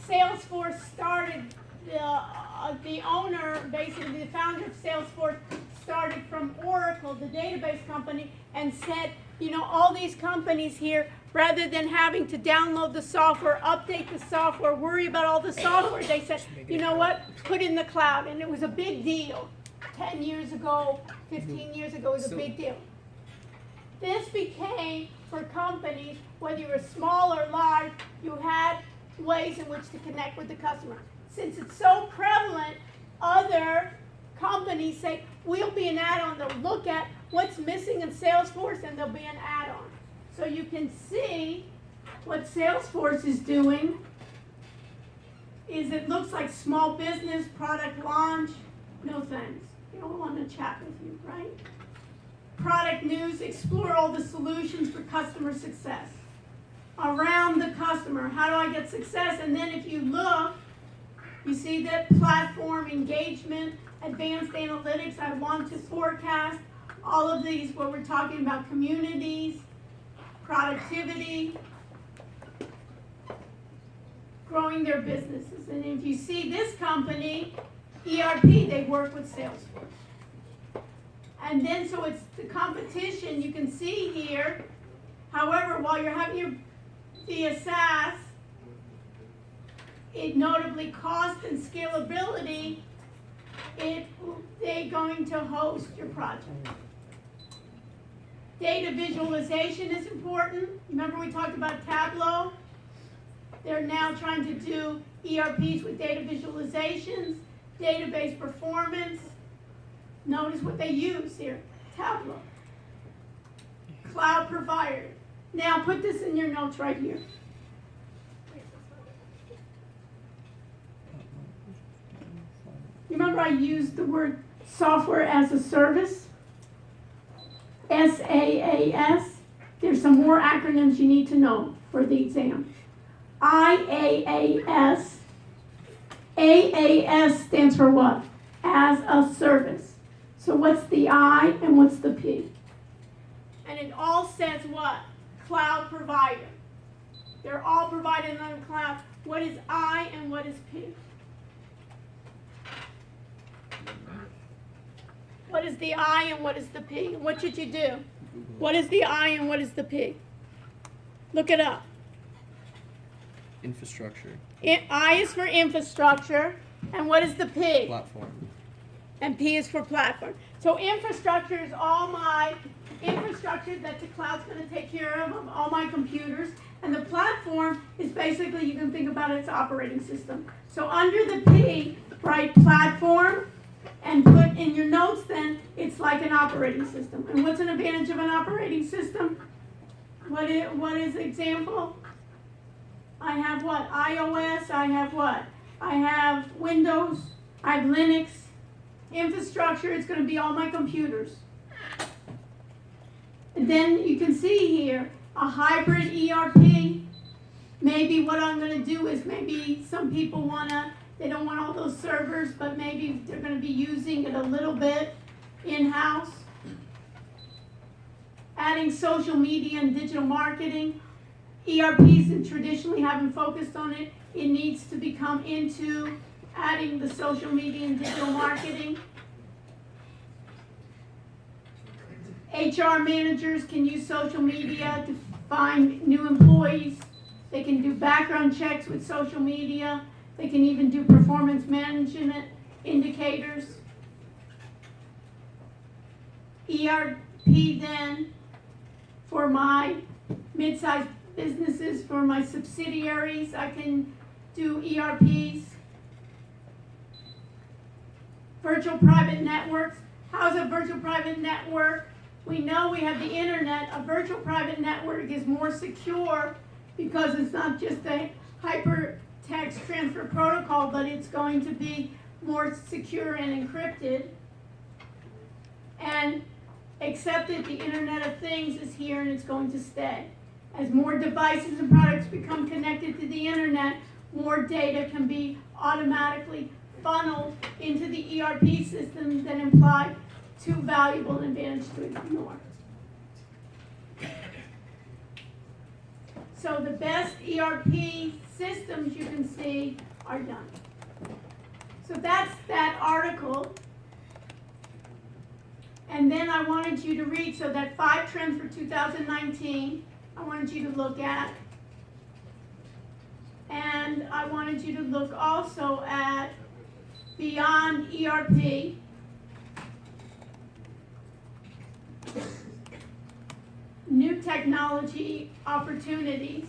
Salesforce started, the owner, basically the founder of Salesforce, started from Oracle, the database company, and said, you know, all these companies here, rather than having to download the software, update the software, worry about all the software, they said, you know what, put in the cloud. And it was a big deal. 10 years ago, 15 years ago, it was a big deal. This became, for companies, whether you were small or large, you had ways in which to connect with the customer. Since it's so prevalent, other companies say, we'll be an add-on. They'll look at what's missing in Salesforce and there'll be an add-on. So you can see what Salesforce is doing is it looks like small business, product launch, no thanks. They don't want to chat with you, right? Product news, explore all the solutions for customer success. Around the customer, how do I get success? And then if you look, you see that platform engagement, advanced analytics, I want to forecast, all of these where we're talking about communities, productivity, growing their businesses. And if you see this company, ERP, they work with Salesforce. And then so it's the competition you can see here. However, while you're having your via SaaS, it notably cost and scalability, they're going to host your project. Data visualization is important. Remember we talked about Tableau? They're now trying to do ERPs with data visualizations, database performance. Notice what they use here, Tableau. Cloud provider. Now put this in your notes right here. Remember I used the word software as a service? SaaS. There's some more acronyms you need to know for the exam. IaaS. AAS stands for what? As a service. So what's the I and what's the P? And it all says what? Cloud provider. They're all provided on the cloud. What is I and what is P? What is the I and what is the P? What should you do? What is the I and what is the P? Look it up. Infrastructure. I is for infrastructure. And what is the P? Platform. And P is for platform. So infrastructure is all my infrastructure that the cloud's going to take care of all my computers. And the platform is basically, you can think about it as operating system. So under the P, write platform, and put in your notes then, it's like an operating system. And what's an advantage of an operating system? What is example? I have what? iOS, I have what? I have Windows, I have Linux. Infrastructure, it's going to be all my computers. And then you can see here, a hybrid ERP. Maybe what I'm going to do is maybe some people they don't want all those servers, but maybe they're going to be using it a little bit in-house. Adding social media and digital marketing. ERPs and traditionally haven't focused on it. It needs to become into adding the social media and digital marketing. HR managers can use social media to find new employees. They can do background checks with social media. They can even do performance management indicators. ERP then, for my mid-sized businesses, for my subsidiaries, I can do ERPs. Virtual private networks. How's a virtual private network? We know we have the internet. A virtual private network is more secure because it's not just a hypertext transfer protocol, but it's going to be more secure and encrypted. And accepted, the Internet of Things is here and it's going to stay. As more devices and products become connected to the internet, more data can be automatically funneled into the ERP system that imply too valuable an advantage to ignore. So the best ERP systems you can see are done. So that's that article. And then I wanted you to read, so that 5 trends for 2019, I wanted you to look at. And I wanted you to look also at beyond ERP. New technology opportunities.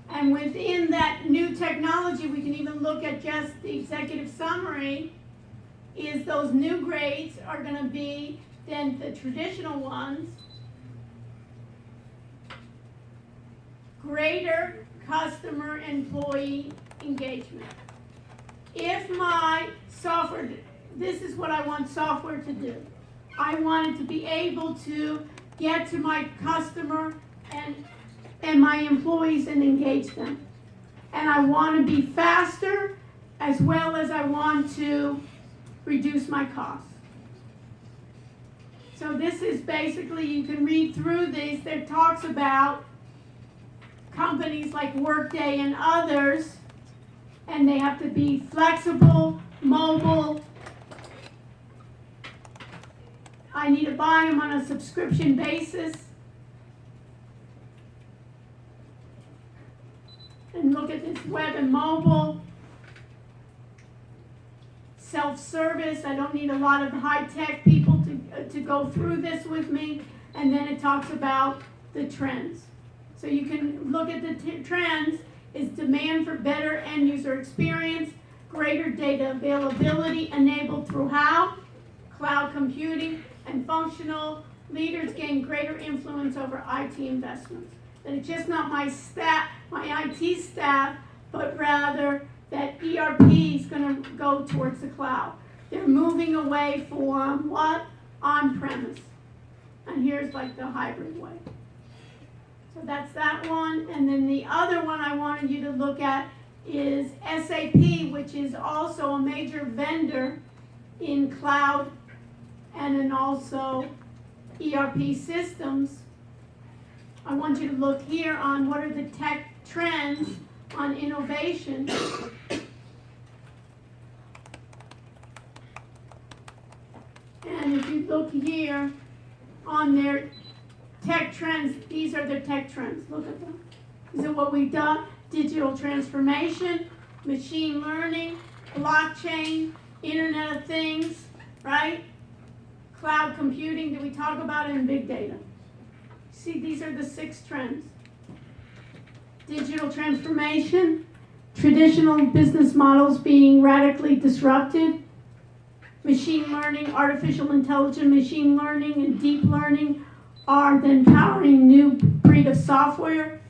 And within that new technology, we can even look at just the executive summary, is those new grades are going to be then the traditional ones. Greater customer employee engagement. If my software, this is what I want software to do. I want it to be able to get to my customer and my employees and engage them. And I want to be faster as well as I want to reduce my costs. So this is basically, you can read through these, that talks about companies like Workday and others, and they have to be flexible, mobile. I need to buy them on a subscription basis. And look at this, web and mobile. Self-service, I don't need a lot of high-tech people to go through this with me. And then it talks about the trends. So you can look at the trends, is demand for better end-user experience, greater data availability enabled through how? Cloud computing, and functional leaders gain greater influence over IT investments. That it's just not my staff, my IT staff, but rather that ERP is going to go towards the cloud. They're moving away from what? On-premise. And here's like the hybrid way. So that's that one. And then the other one I wanted you to look at is SAP, which is also a major vendor in cloud and in also ERP systems. I want you to look here on what are the tech trends on innovation. And if you look here on their tech trends, these are the tech trends. Look at them. These are what we've done. Digital transformation, machine learning, blockchain, Internet of Things, right? Cloud computing, did we talk about it in big data? See, these are the 6 trends. Digital transformation, traditional business models being radically disrupted, machine learning, artificial intelligence, machine learning, and deep learning are then powering new breed of software.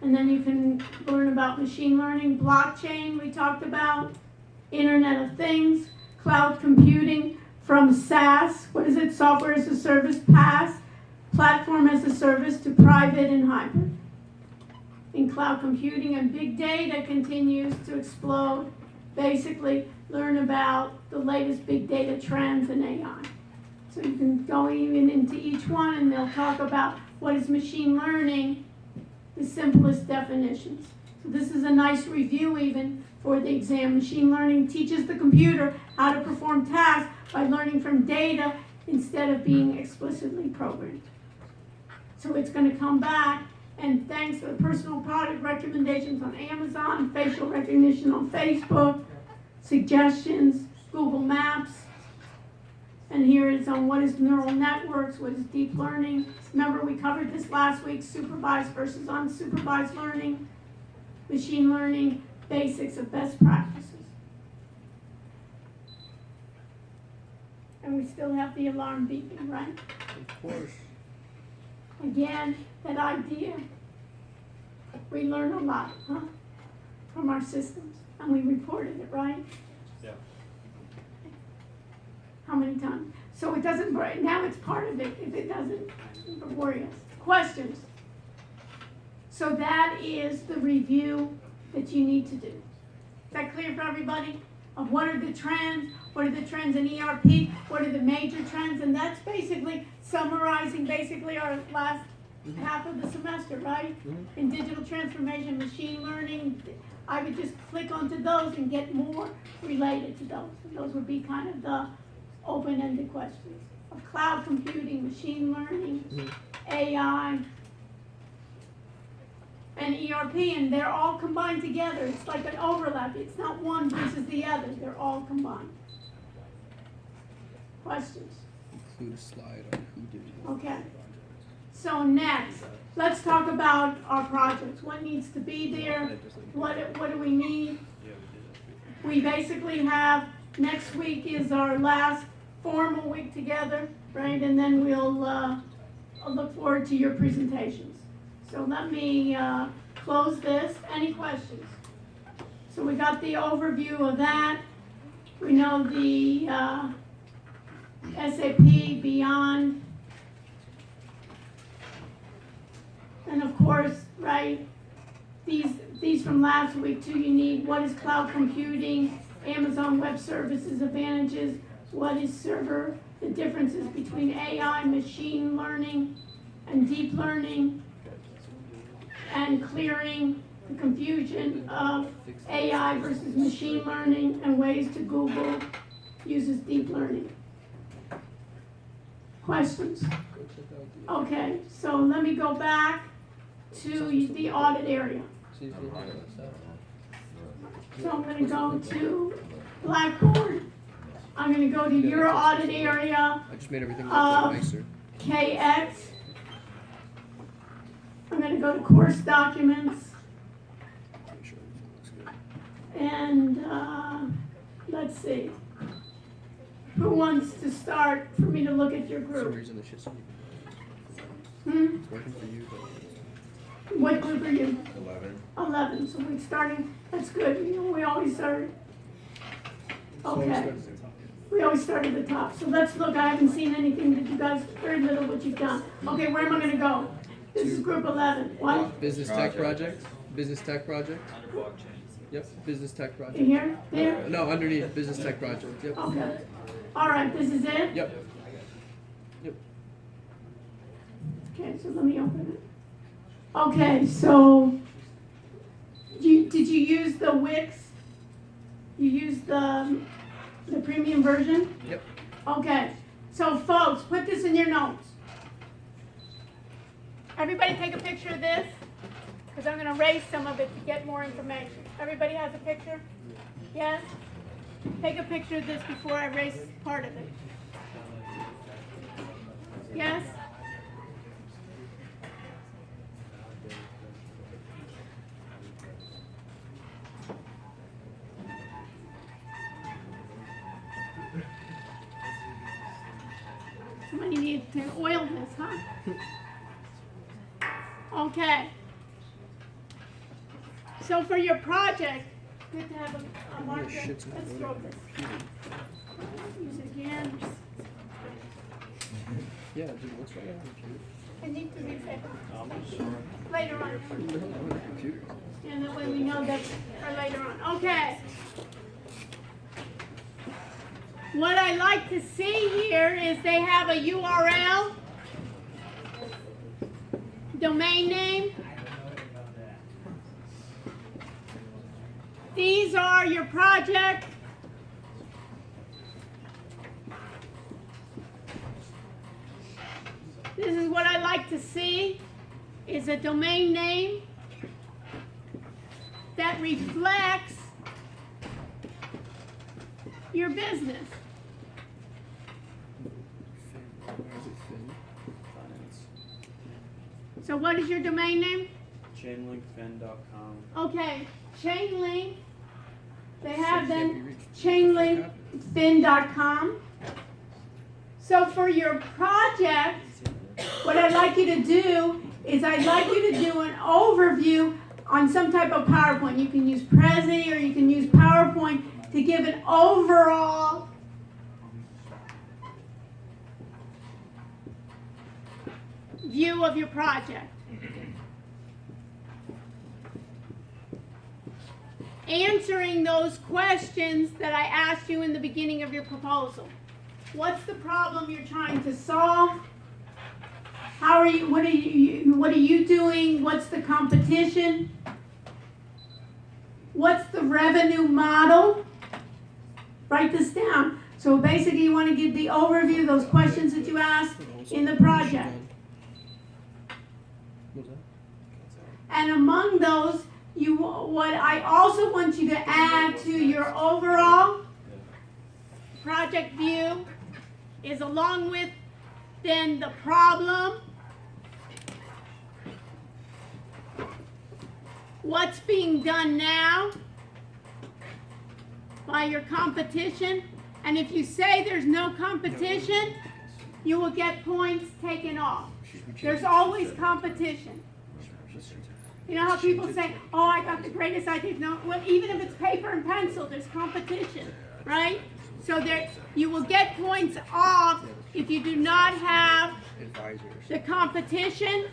And then you can learn about machine learning, blockchain we talked about, Internet of Things, cloud computing from SaaS, what is it, software as a service, PaaS, platform as a service, to private and hybrid. In cloud computing and big data continues to explode. Basically, learn about the latest big data trends and AI. So you can go even into each one and they'll talk about what is machine learning, the simplest definitions. So this is a nice review even for the exam. Machine learning teaches the computer how to perform tasks by learning from data instead of being explicitly programmed. So it's going to come back, and thanks to the personal product recommendations on Amazon, facial recognition on Facebook, suggestions, Google Maps, and here is on what is neural networks, what is deep learning. Remember we covered this last week, supervised versus unsupervised learning, machine learning, basics of best practices. And we still have the alarm beeping, right? Of course. Again, that idea, we learn a lot, huh? From our systems, and we reported it, right? Yeah. How many times? So it doesn't, now it's part of it. If it doesn't, worry us. Questions? So that is the review that you need to do. Is that clear for everybody? Of what are the trends? What are the trends in ERP? What are the major trends? And that's basically summarizing basically our last half of the semester, right? In digital transformation, machine learning, I would just click onto those and get more related to those. And those would be kind of the open-ended questions of cloud computing, machine learning, AI, and ERP, and they're all combined together. It's like an overlap. It's not one versus the other. They're all combined. Questions? Include a slide on who did what. Okay. So next, let's talk about our projects. What needs to be there? What do we need? We basically have, next week is our last formal week together, right? And then we'll look forward to your presentations. So let me close this. Any questions? So we got the overview of that. We know the SAP Beyond. And of course, right, these from last week too, you need what is cloud computing, Amazon Web Services advantages, what is server, the differences between AI, machine learning, and deep learning, and clearing the confusion of AI versus machine learning, and ways to Google uses deep learning. Questions? Okay, so let me go back to the audit area. So I'm gonna go to Blackboard. I'm gonna go to your audit area, I just made everything look a little nicer. KX. I'm gonna go to course documents, Make sure everything looks good. and let's see. Who wants to start for me to look at your For some group? reason, the shit's not Hmm? working for you, but What group are you? 11. 11, so we're starting, that's good, we always start. Okay, we always start at the top, so let's look, I haven't seen anything that you guys, very little what you've done. Okay, where am I gonna go? This is group 11, what? business tech project. Business tech project. Under blockchain. Yep. Business tech In project. here, there? No, underneath business tech project. Yep. Okay, all right, this is it? Yep. Yep. Okay, so let me open it. Okay, so, did you use the Wix? You used the premium version? Yep. Okay, so folks, put this in your notes. Everybody take a picture of this, because I'm gonna erase some of it to get more information. Everybody has a picture? Yes? Take a picture of this before I erase part of it. Yes? Somebody needs to oil this, huh? Okay. So for your project, good to have a marker. shit's not Let's loading throw on this. my computer. Use it again. Yeah, dude, what's wrong with my computer? It needs to be fixed I'm sure. later on. What the hell's wrong with the computer? And that way we know that's for later on. Okay. What I like to see here is they have a URL, domain name. These are your project. This is what I like to see, is a domain name that reflects your business. Why is it thin? Finance. So what is your domain name? Chainlinkfin.com. Okay, Chainlink. They have Can't then be reached. chainlinkfin.com. So for your project, what I'd like you to do is I'd like you to do an overview on some type of PowerPoint. You can use Prezi or you can use PowerPoint to give an overall view of your project. Answering those questions that I asked you in the beginning of your proposal. What's the problem you're trying to solve? How are you, what are you doing? What's the competition? What's the revenue model? Write this down. So basically you want to give the overview, those questions that you asked in the project. And among those, what I also want you to add to your overall project view is, along with then the problem, what's being done now by your competition. And if you say there's no competition, you will get points taken off. There's always competition. You know how people say, oh, I got the greatest idea. No, well, even if it's paper and pencil, there's competition, right? So there, you will get points off if you do not have the competition.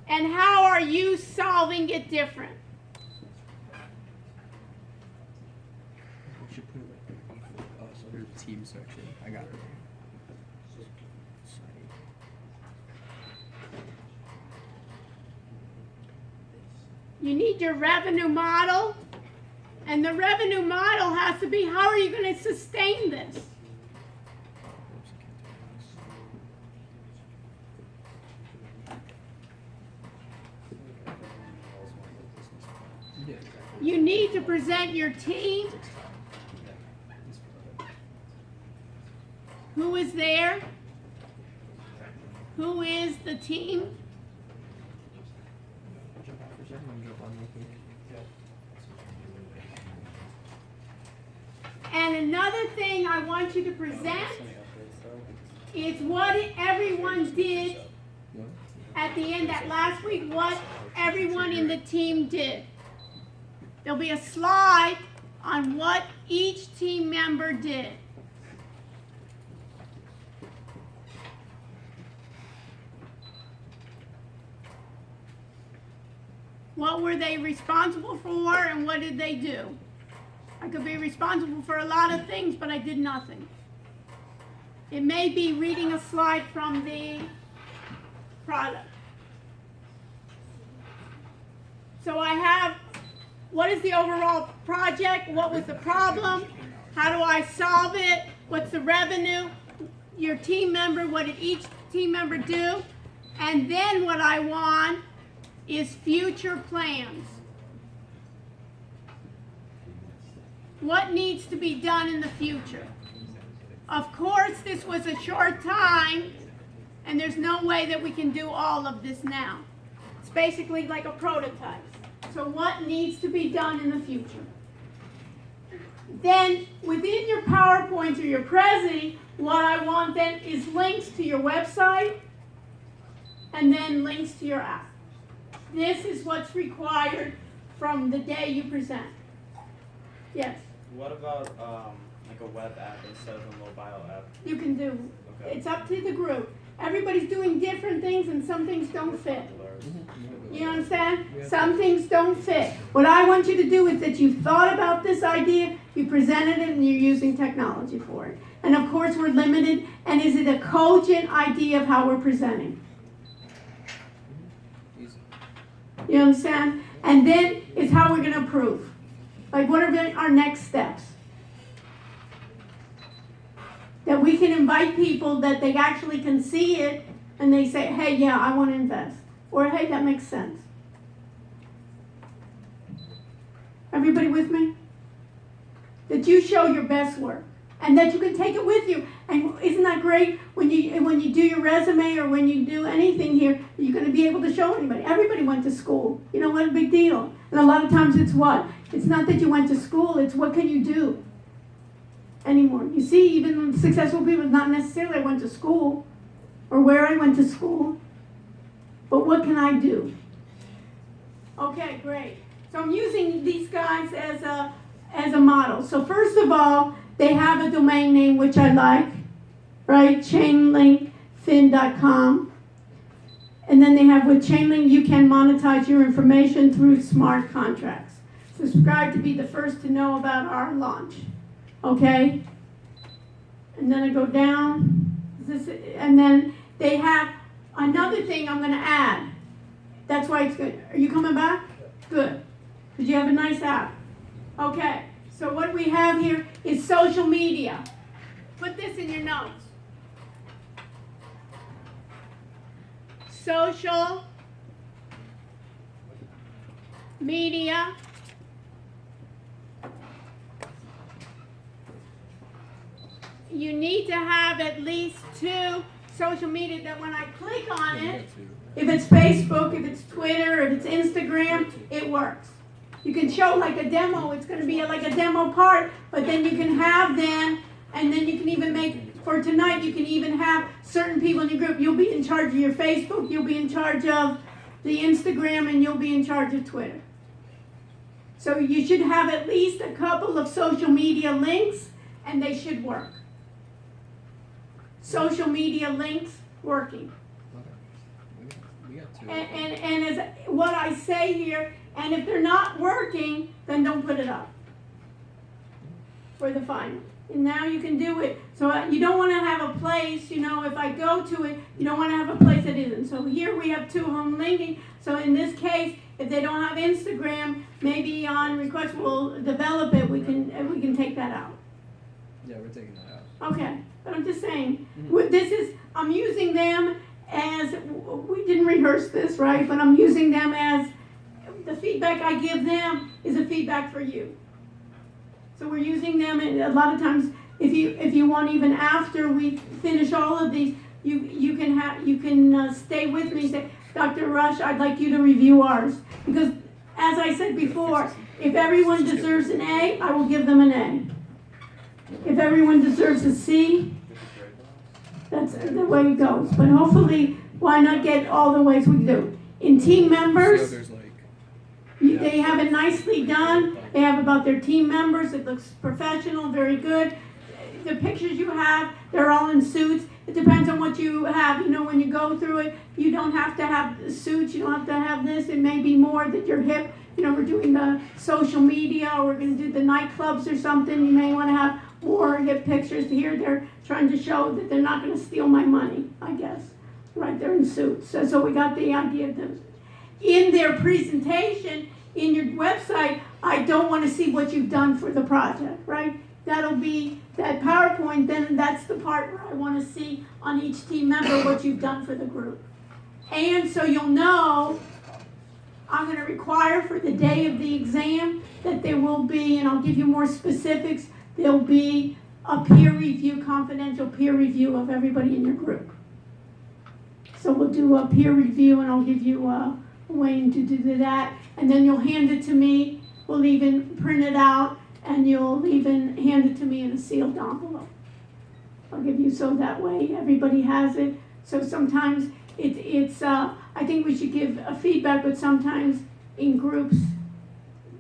And how are you solving it different? We should put it like under the team section. I got it. You need your revenue model, and the revenue model has to be, how are you going to sustain this? You need to present your team. Who is there? Who is the team? And another thing I want you to present is what everyone did at the end, that last week, what everyone in the team did. There'll be a slide on what each team member did. What were they responsible for, and what did they do? I could be responsible for a lot of things, but I did nothing. It may be reading a slide from the product. So I have, what is the overall project? What was the problem? How do I solve it? What's the revenue? Your team member, what did each team member do? And then what I want is future plans. What needs to be done in the future? Of course, this was a short time, and there's no way that we can do all of this now. It's basically like a prototype. So what needs to be done in the future? Then, within your PowerPoint or your Prezi, what I want then is links to your website, and then links to your app. This is what's required from the day you present. Yes? What about like a web app instead of a mobile app? You can do. Okay. It's up to the group. Everybody's doing different things, and some things don't fit. You understand? Some things don't fit. What I want you to do is that you've thought about this idea, you presented it, and you're using technology for it. And of course, we're limited. And is it a cogent idea of how we're presenting? You understand? And then it's how we're going to prove. Like, what are our next steps? That we can invite people that they actually can see it and they say, hey, yeah, I want to invest. Or, hey, that makes sense. Everybody with me? That you show your best work and that you can take it with you. And isn't that great when you do your resume or when you do anything here, you're going to be able to show anybody. Everybody went to school. You know what? A big deal. And a lot of times it's what? It's not that you went to school. It's what can you do anymore. You see, even successful people, not necessarily I went to school or where I went to school, but what can I do? Okay, great. So I'm using these guys as a model. So first of all, they have a domain name, which I like, right? Chainlinkfin.com. And then they have, with Chainlink, you can monetize your information through smart contracts. Subscribe to be the first to know about our launch. Okay? And then I go down. And then they have Another thing I'm gonna add, that's why it's good. Are you coming back? Good. Because you have a nice app. Okay, so what we have here is social media. Put this in your notes. Social media. You need to have at least 2 social media that when I click on it, if it's Facebook, if it's Twitter, if it's Instagram, it works. You can show like a demo, it's gonna be like a demo part, but then you can have them, and then you can even make, for tonight, you can even have certain people in your group. You'll be in charge of your Facebook, you'll be in charge of the Instagram, and you'll be in charge of Twitter. So you should have at least a couple of social media links, and they should work. Social media links working. We got 2. And as what I say here, and if they're not working, then don't put it up for the final. And now you can do it. So you don't want to have a place, you know, if I go to it, you don't want to have a place that isn't. So here we have 2 of them linking. So in this case, if they don't have Instagram, maybe on request we'll develop it. We can take that out. Yeah, we're taking that out. Okay, but I'm just saying, I'm using them as, we didn't rehearse this, right? But I'm using them as, the feedback I give them is a feedback for you. So we're using them, and a lot of times, if you want, even after we finish all of these, you can stay with me and say, Dr. Rush, I'd like you to review ours. Because, as I said before, if everyone deserves an A, I will give them an A. If everyone deserves a C, that's the way it goes. But hopefully, why not get all the ways we do? In team members, So there's like, they have it nicely done. They have about their team members. It looks professional, very good. The pictures you have, they're all in suits. It depends on what you have. You know, when you go through it, you don't have to have suits. You don't have to have this. It may be more that you're hip. You know, we're doing the social media, or we're going to do the nightclubs or something. You may want to have more hip pictures. Here they're trying to show that they're not going to steal my money, I guess. Right, they're in suits. So we got the idea of them. In their presentation, in your website, I don't want to see what you've done for the project, right? That'll be that PowerPoint, then that's the part where I want to see on each team member what you've done for the group. And so you'll know, I'm going to require for the day of the exam that there will be, and I'll give you more specifics, there'll be a peer review, confidential peer review of everybody in your group. So we'll do a peer review, and I'll give you a way to do that, and then you'll hand it to me. We'll even print it out, and you'll even hand it to me in a sealed envelope. I'll give you, so that way everybody has it. So sometimes it's I think we should give a feedback, but sometimes in groups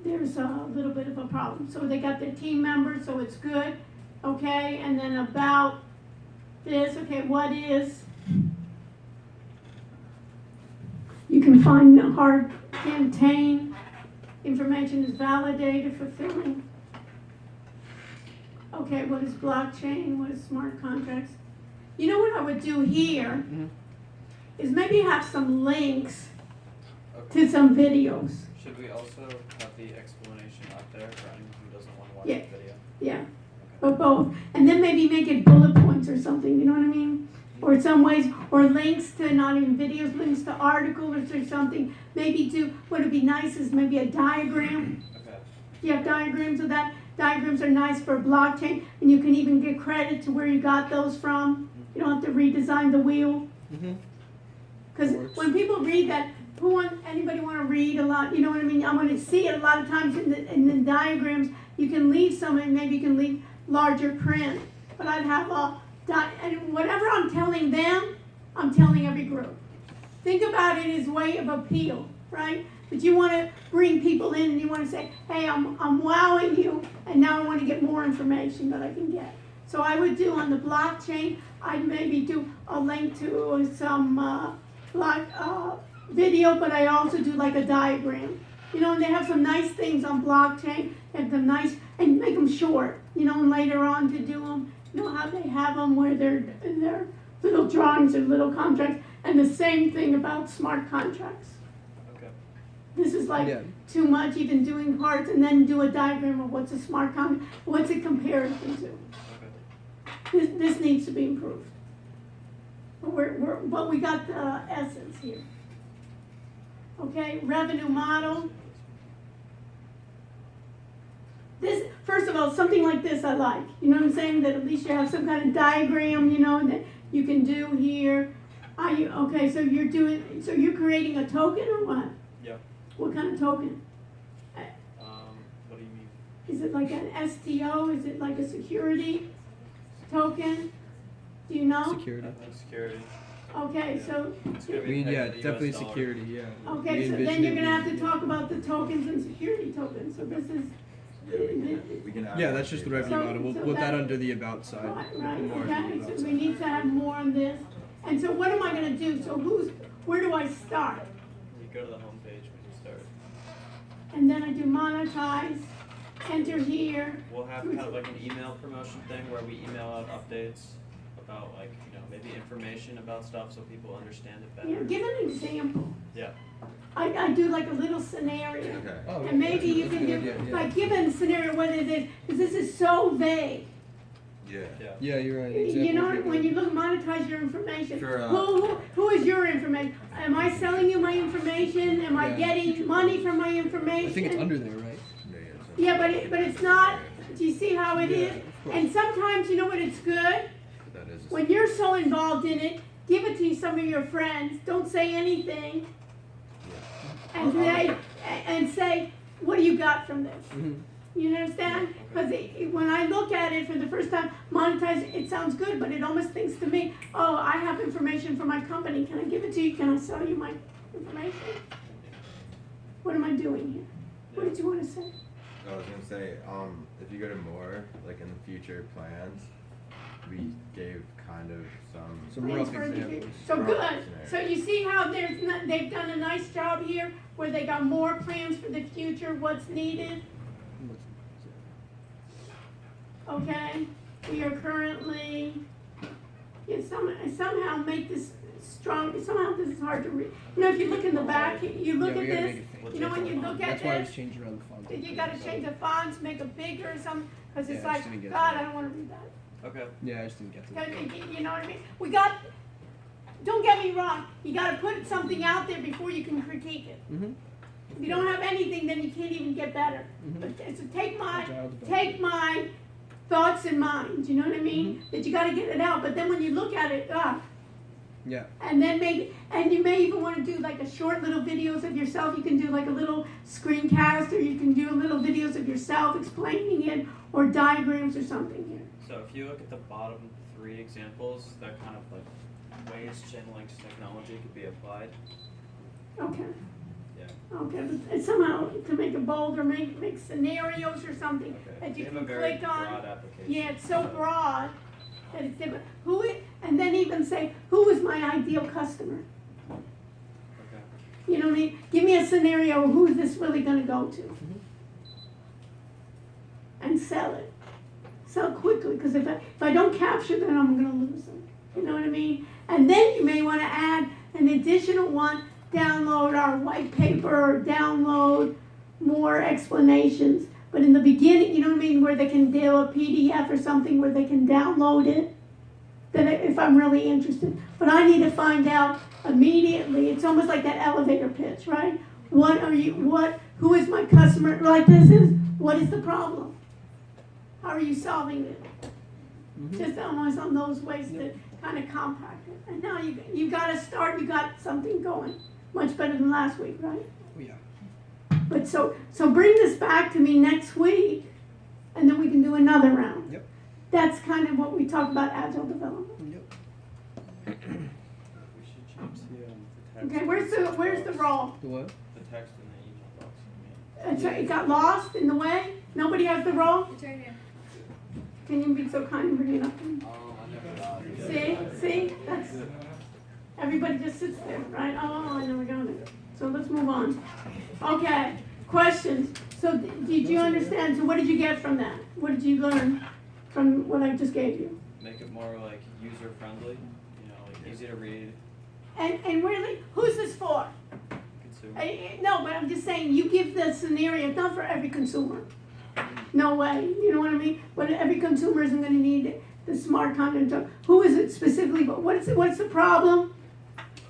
there's a little bit of a problem. So they got their team members, so it's good, okay? And then about this, okay, what is, you can find the hard contain, information is validated, fulfilling. Okay, what is blockchain? What is smart contracts? You know what I would do here is maybe have some links to some videos. Should we also have the explanation up there for anyone who doesn't want to watch Yeah. the video? Yeah, but both. And then maybe make it bullet points or something, you know what I mean? Or some ways, or links to, not even videos, links to articles or something. Maybe do, what would be nice is maybe a diagram. Okay. You have diagrams of that. Diagrams are nice for blockchain, and you can even get credit to where you got those from. You don't have to redesign the wheel. Because when people read that, anybody want to read a lot? You know what I mean? I'm going to see it a lot of times in the diagrams. You can leave some, and maybe you can leave larger print. But I'd have and whatever I'm telling them, I'm telling every group. Think about it as way of appeal, right? But you want to bring people in, and you want to say, hey, I'm wowing you, and now I want to get more information that I can get. So I would do on the blockchain, I'd maybe do a link to some video, but I also do like a diagram. You know, and they have some nice things on blockchain, and them nice, and make them short, you know, and later on to do them, you know, how they have them where they're little drawings or little contracts. And the same thing about smart contracts. Okay. This is like Yeah. too much, even doing parts, and then do a diagram of what's a smart what's it comparison to. Okay. This needs to be improved. But we got the essence here. Okay, revenue model. This, first of all, something like this I like. You know what I'm saying? That at least you have some kind of diagram, you know, that you can do here. Okay, so you're creating a token or what? Yep. What kind of token? What do you mean? Is it like an STO? Is it like a security token? Do you know? Security. Security. Okay, so, It's gonna I be mean, pegged yeah, to the US definitely dollar. security, yeah. okay, We so envision then you're it gonna have being- to talk about the tokens and security tokens, so this is. We can add Yeah, more that's just the to it. revenue So- model. We'll so put that that- under the about side. Right, We'll right, put more under okay, the about so we side. need to have more on this. And so what am I gonna do? So where do I start? You go to the home page when you start. And then I do monetize, enter here. We'll have kind of like an email promotion thing where we email out updates about like, you know, maybe information about stuff so people understand it Yeah, better. give an example. Yeah. I do like a little scenario. Okay. Oh, And maybe you that's a can good do, idea, yeah. like, give a scenario what it is, because this is so vague. Yeah. Yeah. Yeah, you're right. You know, Example, when you look, monetize your information. Sure, Who is your information? Am I selling you my information? Am I Yeah. getting money from my information? I think it's under there, right? Yeah, Yeah, but it's not, do you see how it Yeah, is? of course. And sometimes, you know what, it's good? that is. When you're so involved in it, give it to some of your friends, don't say anything. And say, what do you got from this? Mhm. You understand? Because when I look at it for the first time, monetize, it sounds good, but it almost thinks to me, oh, I have information from my company, can I give it to you, can I sell you my information? What am I doing here? What did you want to say? I was gonna say, if you go to more, like in the future plans, we gave kind of Some Plans rough for the future. examples. So Rough good, scenarios. so you see how they've done a nice job here, where they got more plans for the future, what's needed, okay? We are currently, somehow make this strong, somehow this is hard to read. You know, if you look in the back, you look Yeah, at we gotta this, make it you know, when you look at That's why I was this, changing around the font. you gotta change the fonts, make it bigger or something, cause it's Yeah, I like, just didn't get God, that. I don't wanna read that. Okay. Yeah, I just didn't get to that. You know what I mean? Don't get me wrong, you gotta put something out there before you can critique it. Mm-hmm. If you don't have anything, then you can't even get better. Mhm. But so take Agile development. my thoughts in mind, you know what I mean? Mm-hmm. That you gotta get it out, but then when you look at it, Yeah. and then and you may even wanna do like a short little videos of yourself, you can do like a little screencast, or you can do little videos of yourself explaining it, or diagrams or something here. So if you look at the bottom 3 examples, that kind of like ways Chainlink's technology could be applied. Okay. Yeah. Okay, but somehow to make it bolder, make scenarios or something Okay. that you They have a can very click on. broad application. Yeah, it's so broad that it's different. And then even say, who is my ideal customer? Okay. You know what I mean? Give me a scenario, who is this really gonna go to? And sell it. Sell quickly, because if I don't capture them, I'm gonna lose them. You know what I mean? And then you may wanna add an additional one, download our white paper, or download more explanations. But in the beginning, you know what I mean, where they can do a PDF or something where they can download it, then if I'm really interested. But I need to find out immediately, it's almost like that elevator pitch, right? Who is my customer, like this is, what is the problem? How are you solving it? Mhm. Just almost on those ways to kind of compact it. And now you gotta start, you got something going, much better than last week, right? Oh, yeah. But so bring this back to me next week, and then we can do another round. Yep. That's kind of what we talk about agile development. Yep. We should change the text. Okay, where's the role? The what? The text in the email box. I mean. It got lost in the way? Nobody has the role? It's right here. Can you be so kind and bring it up to me? I never got it. See, that's, everybody just sits there, right? Oh, I never got it. So let's move on. Okay, questions. So did you understand? So what did you get from that? What did you learn from what I just gave you? Make it more like user friendly, you know, like easy to read, And really, who's this for? Consumer. No, but I'm just saying, you give the scenario, it's not for every consumer. No way, you know what I mean? But every consumer isn't gonna need the smart content. Who is it specifically, but what's the problem?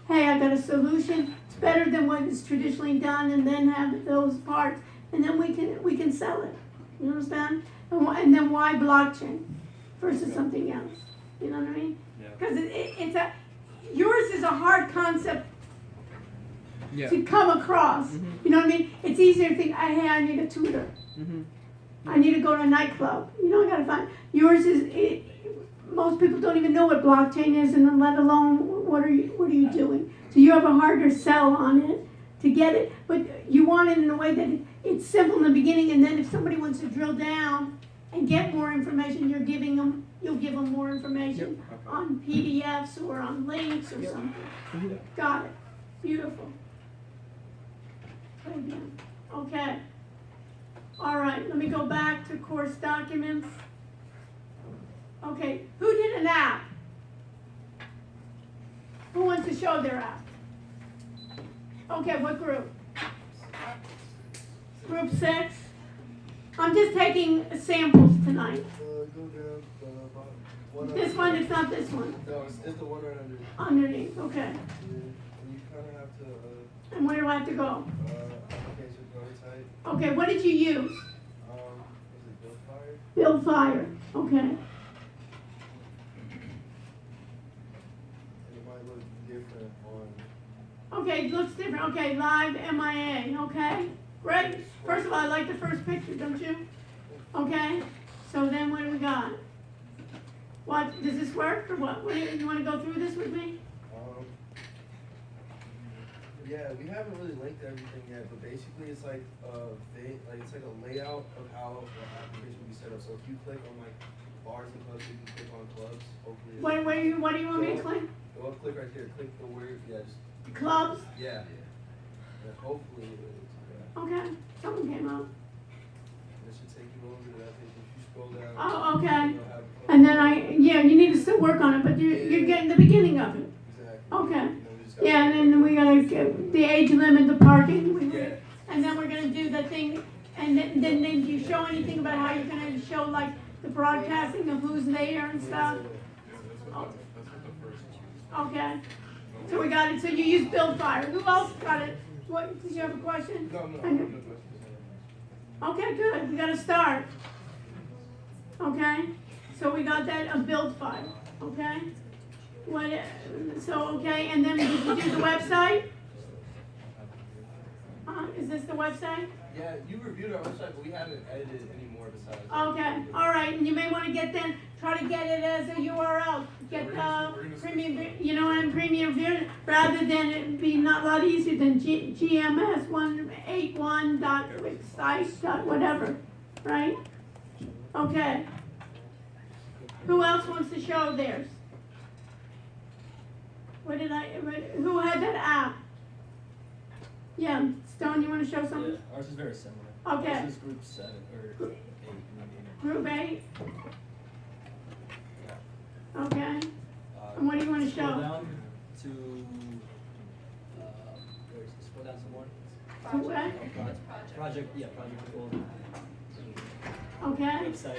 Hey, I got a solution, it's better than what is traditionally done, and then have those parts, and then we can sell it. You understand? And then why blockchain versus something else? You know what I mean? Yeah. Because yours is a hard concept Yeah. to come across. You know what I mean? It's easier to think, hey, I need a tutor. I need to go to a nightclub. You know, I gotta find. Yours is. Most people don't even know what blockchain is, and let alone what are you doing. So you have a harder sell on it to get it, but you want it in a way that it's simple in the beginning, and then if somebody wants to drill down and get more information, you'll give them more information on PDFs or on links or something. Got it. Beautiful. Very good. Okay. All right, let me go back to course documents. Okay, who did an app? Who wants to show their app? Okay, what group? Group 6? I'm just taking samples tonight. Go down the bottom. This one, it's not this one. No, it's the one right underneath. Underneath, okay. Yeah, and you kind of have to, And where do I have to go? application prototype, Okay, what did you use? was it Build Fire? Build Fire, okay. And it might look different on, Okay, it looks different. Okay, live MIA, okay? Great. First of all, I like the first picture, don't you? Okay, so then what do we got? What, does this work or what? You want to go through this with me? yeah, we haven't really linked everything yet, but basically it's like it's like a layout of how the application will be set up. So if you click on like bars and clubs, you can click on clubs. Hopefully, What do you want me to click? go up, click right here, click the word, just Clubs? yeah. And hopefully, yeah. Okay, someone came up. It should take you over to that page. If you scroll down. Oh, okay. you'll have- And then you need to still work on it, but you're getting the beginning of it. Exactly. Okay. And then we just gotta- Yeah, and then we gotta get the age limit, the parking, Yeah. and then we're gonna do the thing, and then do you show anything about how you're gonna show like the broadcasting of who's there and stuff? Okay, so we got it, so you use Build Fire, who else got it? What, did you have a question? No, no, I no know. questions. Okay, good, we gotta start. Okay, so we got that, a Build Fire, okay? What, okay, and then did you do the website? Is this the website? Yeah, you reviewed our website, but we haven't edited any more besides. Okay, all right, and you may want to try to get it as a URL. Get we're gonna premium, you know, and premium version, rather than it be not a lot easier than GMS 181.wixsite. Whatever, right? Okay. Who else wants to show theirs? Who had that app? Yeah, Stone, you want to show something? Yeah, ours is very similar. Okay. Ours is group 7 or 8. Group 8? Okay, Uh, and what do you want to Scroll show? down to, where is it? Scroll down some more. To what? Project control. Okay, Websites.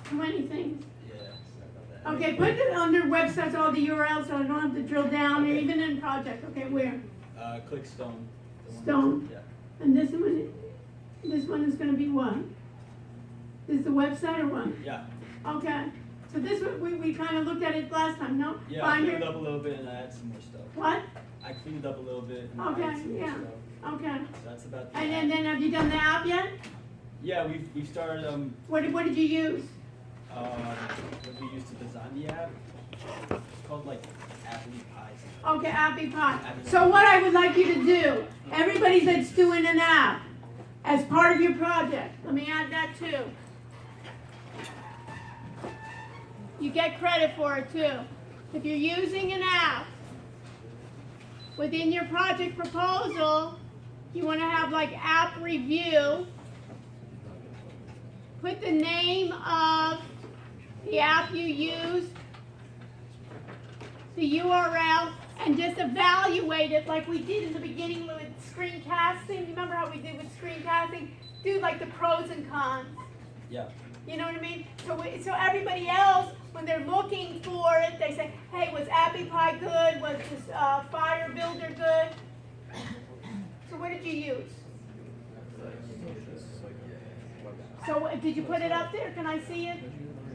too many things. Yeah. Sorry about that. Okay, put it under websites, all the URLs, so I don't have to drill down, or even in project, okay, where? Click Stone. The one Stone. that's- And this one is gonna be what? Is the website or what? Yeah. Okay, so this, we kinda looked at it last time, no? Yeah. I Finder- cleaned up a little bit and I added some more stuff. What? I cleaned up a little bit and I Okay, added some more yeah. stuff. Okay, So that's about the and app. then have you done the app yet? Yeah, we've started What did you use? what we used to design the app. It's called like Apple Pie. Okay, Appy Pie. So what I would like you to do, everybody that's doing an app as part of your project, let me add that too. You get credit for it too. If you're using an app within your project proposal, you want to have like app review. Put the name of the app you used. the URL and just evaluate it like we did in the beginning with screencasting. You remember how we did with screencasting? Do like the pros and cons. Yeah. You know what I mean? So everybody else, when they're looking for it, they say, hey, was AppyPie good? Was this Fire Builder good? So what did you use? So did you put it up there? Can I see it?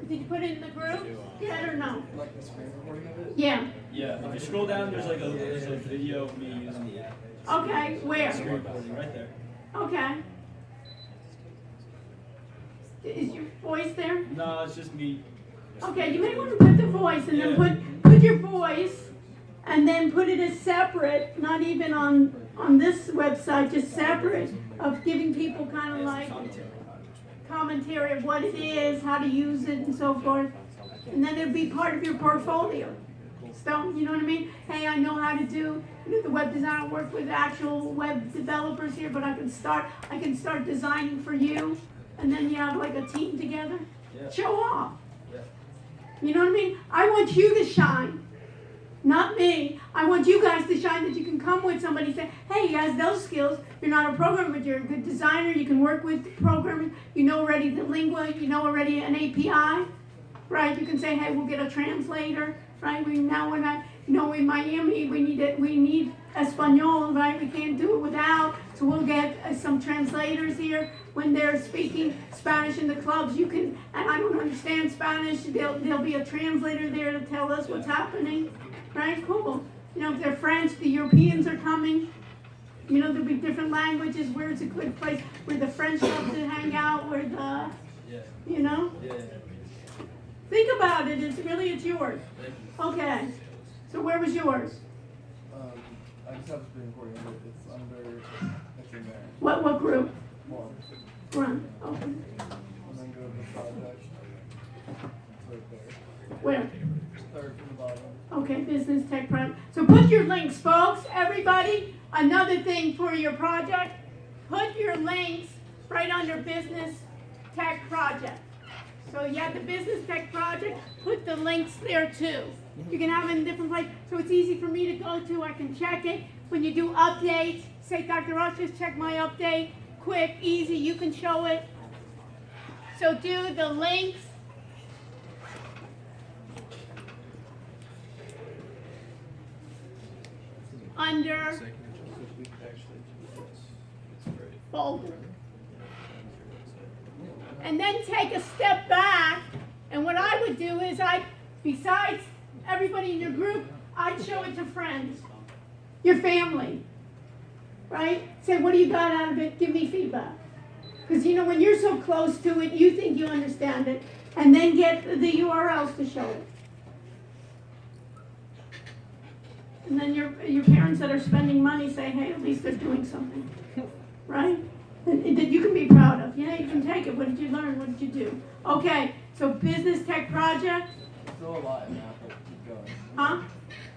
Did you put it in the group? Yeah or no? Like the screen recording of it? Yeah. Yeah, if you scroll down, there's a video of me using the Okay, where? screen recording right there. Okay. Is your voice there? No, it's just me. Okay, you may want to put the voice and then put your voice and then put it as separate, not even on this website, just separate of giving people kind of like commentary of what it is, how to use it and so forth. And then it'll be part of your portfolio. So, you know what I mean? Hey, I know how to do the web design. I work with actual web developers here, but I can start designing for you. And then you have like a team together. Yeah. Show off. Yeah. You know what I mean? I want you to shine, not me. I want you guys to shine, that you can come with somebody and say, hey, you has those skills. You're not a programmer, but you're a good designer. You can work with programming. You know already the lingua. You know already an API, right? You can say, hey, we'll get a translator, right? When in Miami, we need Espanol, right? We can't do it without. So we'll get some translators here. When they're speaking Spanish in the clubs, you can, and I don't understand Spanish, there'll be a translator there to tell us what's happening, right? Cool. You know, if they're French, the Europeans are coming. You know, there'll be different languages, where it's a good place, where the French love to hang out, where the, Yeah. you know? Yeah. Think about it, it's yours. Thank you. Okay, so where was yours? I just have a screen recording of it. It's in there. What group? One. Run, okay. And then go to the project. It's right there. Where? Third from the bottom. Okay, business tech project. So put your links, folks, everybody. Another thing for your project, put your links right under business tech project. So you have the business tech project, put the links there too. You can have it in different places, so it's easy for me to go to. I can check it. When you do updates, say, Dr. Ross, just check my update. Quick, easy, you can show it. So do the links. Under folder. And then take a step back, and what I would do is besides everybody in your group, I'd show it to friends, your family, right? Say, what do you got out of it? Give me feedback. Because, you know, when you're so close to it, you think you understand it, and then get the URLs to show it. And then your parents that are spending money say, hey, at least they're doing something, right? That you can be proud of. Yeah, you can take it. What did you learn? What did you do? Okay, so business tech project. There's still a lot in that, but keep going. Huh?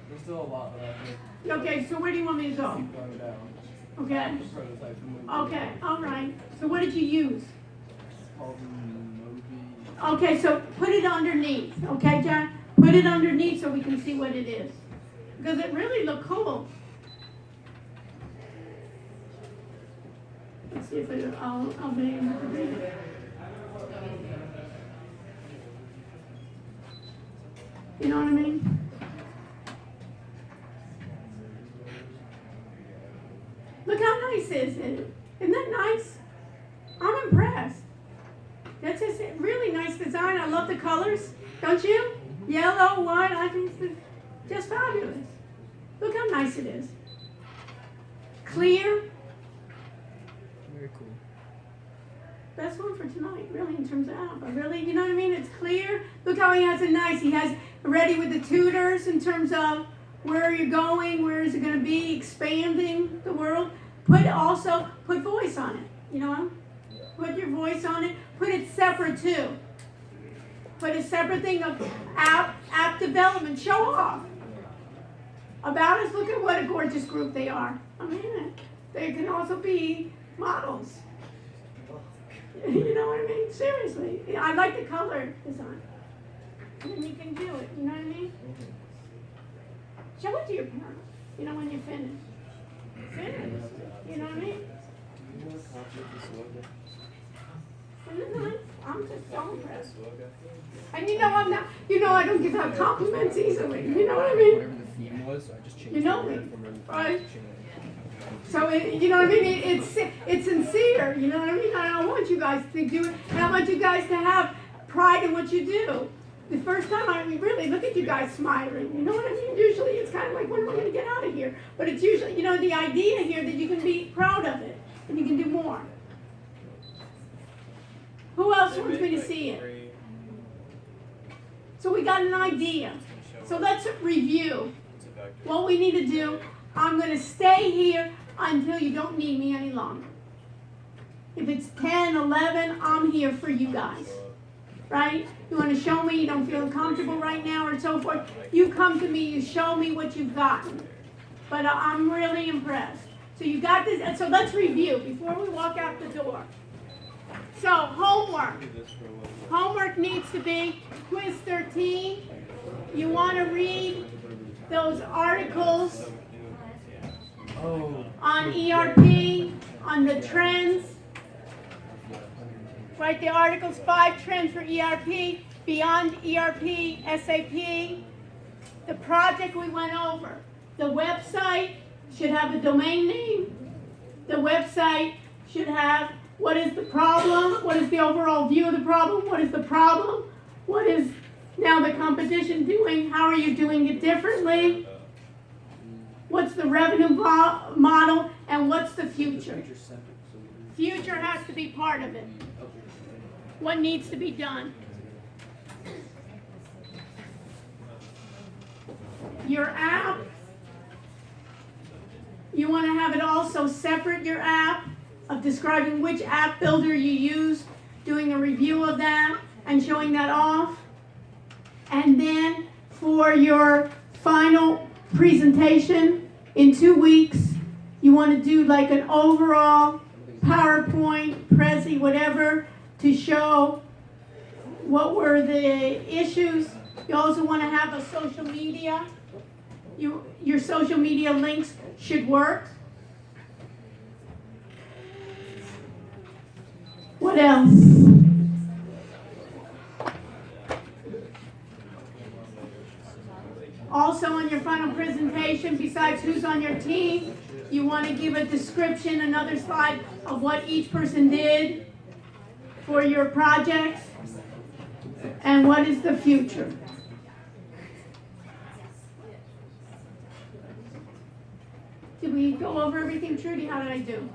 There's still a lot that I think Okay, so where do you want me to go? keep going down. Okay. Prototype and movie. Okay, all right. So what did you use? It's called Mobi. Okay, so put it underneath. Okay, John? Put it underneath so we can see what it is. Because it really looked cool. Let's see if I'll be able to read it. You know what I mean? Look how nice is it? Isn't that nice? I'm impressed. That's just a really nice design. I love the colors. Don't you? Yellow, white, I think it's just fabulous. Look how nice it is. Clear. Very cool. Best one for tonight, really, in terms of app. I really, you know what I mean? It's clear. Look how he has it nice. He has ready with the tutors in terms of where are you going, where is it going to be, expanding the world. Put voice on it, you know? Put your voice on it. Put it separate too. Put a separate thing of app development. Show off. About us, look at what a gorgeous group they are. I mean, they can also be models. You know what I mean? Seriously. I like the color design. And then you can do it, you know what I mean? show it to your parents, you know, when you finish. Finish, you know what I mean? Do you want a copy of this logo? Isn't it nice? I'm just so impressed. This logo? And you know I'm not, you know I don't give out compliments easily, you know what I mean? Whatever the theme was, I just changed You know the me, word from everything right? to change. So, you know what I mean? It's sincere, you know what I mean? I want you guys to do it, and I want you guys to have pride in what you do. The first time I mean, really, look at you guys smiling, you know what I mean? Usually it's kind of like, when am I going to get out of here? But it's usually, you know, the idea here that you can be proud of it, and you can do more. Who else They wants make, me to like, see it? free- So we got an idea. So let's review it's a vector. what we need to do. I'm going to stay here until you don't need me any longer. If it's 10, 11, I'm here for you guys. Right? You want to show me you don't feel comfortable right now or so forth, you come to me, you show me what you've gotten. But I'm really impressed. So you got this, so let's review before we walk out the door. So homework. Homework needs to be quiz 13. You want to read those articles Oh. on ERP, on the trends. Write the articles, 5 trends for ERP, beyond ERP, SAP. The project we went over. The website should have a domain name. The website should have what is the problem, what is the overall view of the problem, what is the problem, what is now the competition doing, how are you doing it differently, what's the revenue model, and what's the future. Future has to be part of it. What needs to be done. Your app, you want to have it also separate, your app, of describing which app builder you use, doing a review of that, and showing that off. And then for your final presentation in 2 weeks, you want to do like an overall PowerPoint, Prezi, whatever, to show what were the issues. You also want to have a social media. Your social media links should work. What else? Also on your final presentation, besides who's on your team, you want to give a description, another slide of what each person did for your projects and what is the future. Did we go over everything, Trudy? How did I do?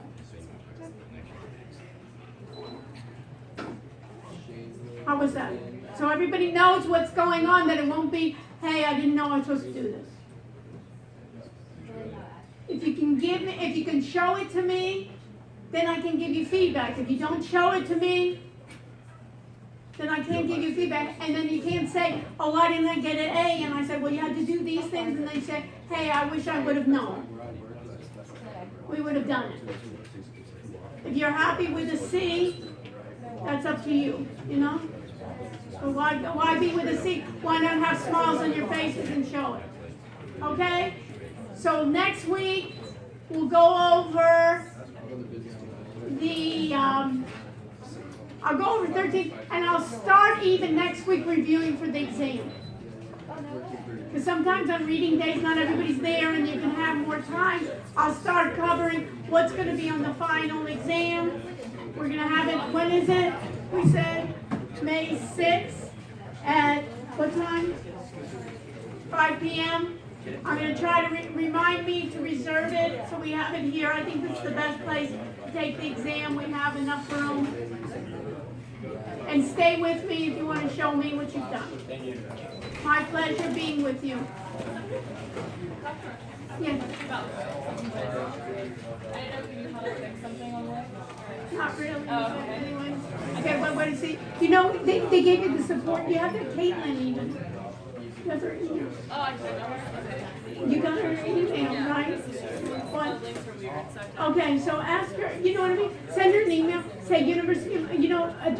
How was that? So everybody knows what's going on, that it won't be, hey, I didn't know I was supposed to do this. If you can give me, if you can show it to me, then I can give you feedback. If you don't show it to me, then I can't give you feedback. And then you can't say, oh, why didn't I get an A? And I said, well, you had to do these things. And they say, hey, I wish I would have known. We would have done it. If you're happy with a C, that's up to you, you know? So why be with a C? Why not have smiles on your faces and show it? Okay? So next week, we'll go over the, I'll go over 13, and I'll start even next week reviewing for the exam. Because sometimes on reading days, not everybody's there and you can have more time. I'll start covering what's going to be on the final exam. We're going to have it, when is it? We said May 6th at what time? 5 p.m. I'm going to try to remind me to reserve it so we have it here. I think this is the best place to take the exam. We have enough room. And stay with me if you want to show me what you've done. My pleasure being with you. Yes. I didn't know if you knew how to fix something online. Not really. Oh, okay. Anyway. Okay, what is it? You know, they gave you the support. You have the Caitlin even. You have her email. Oh, I said no. You got her email, right? What? The links were weird, so I Okay, so ask her, you know what I mean? Send her an email, say university, address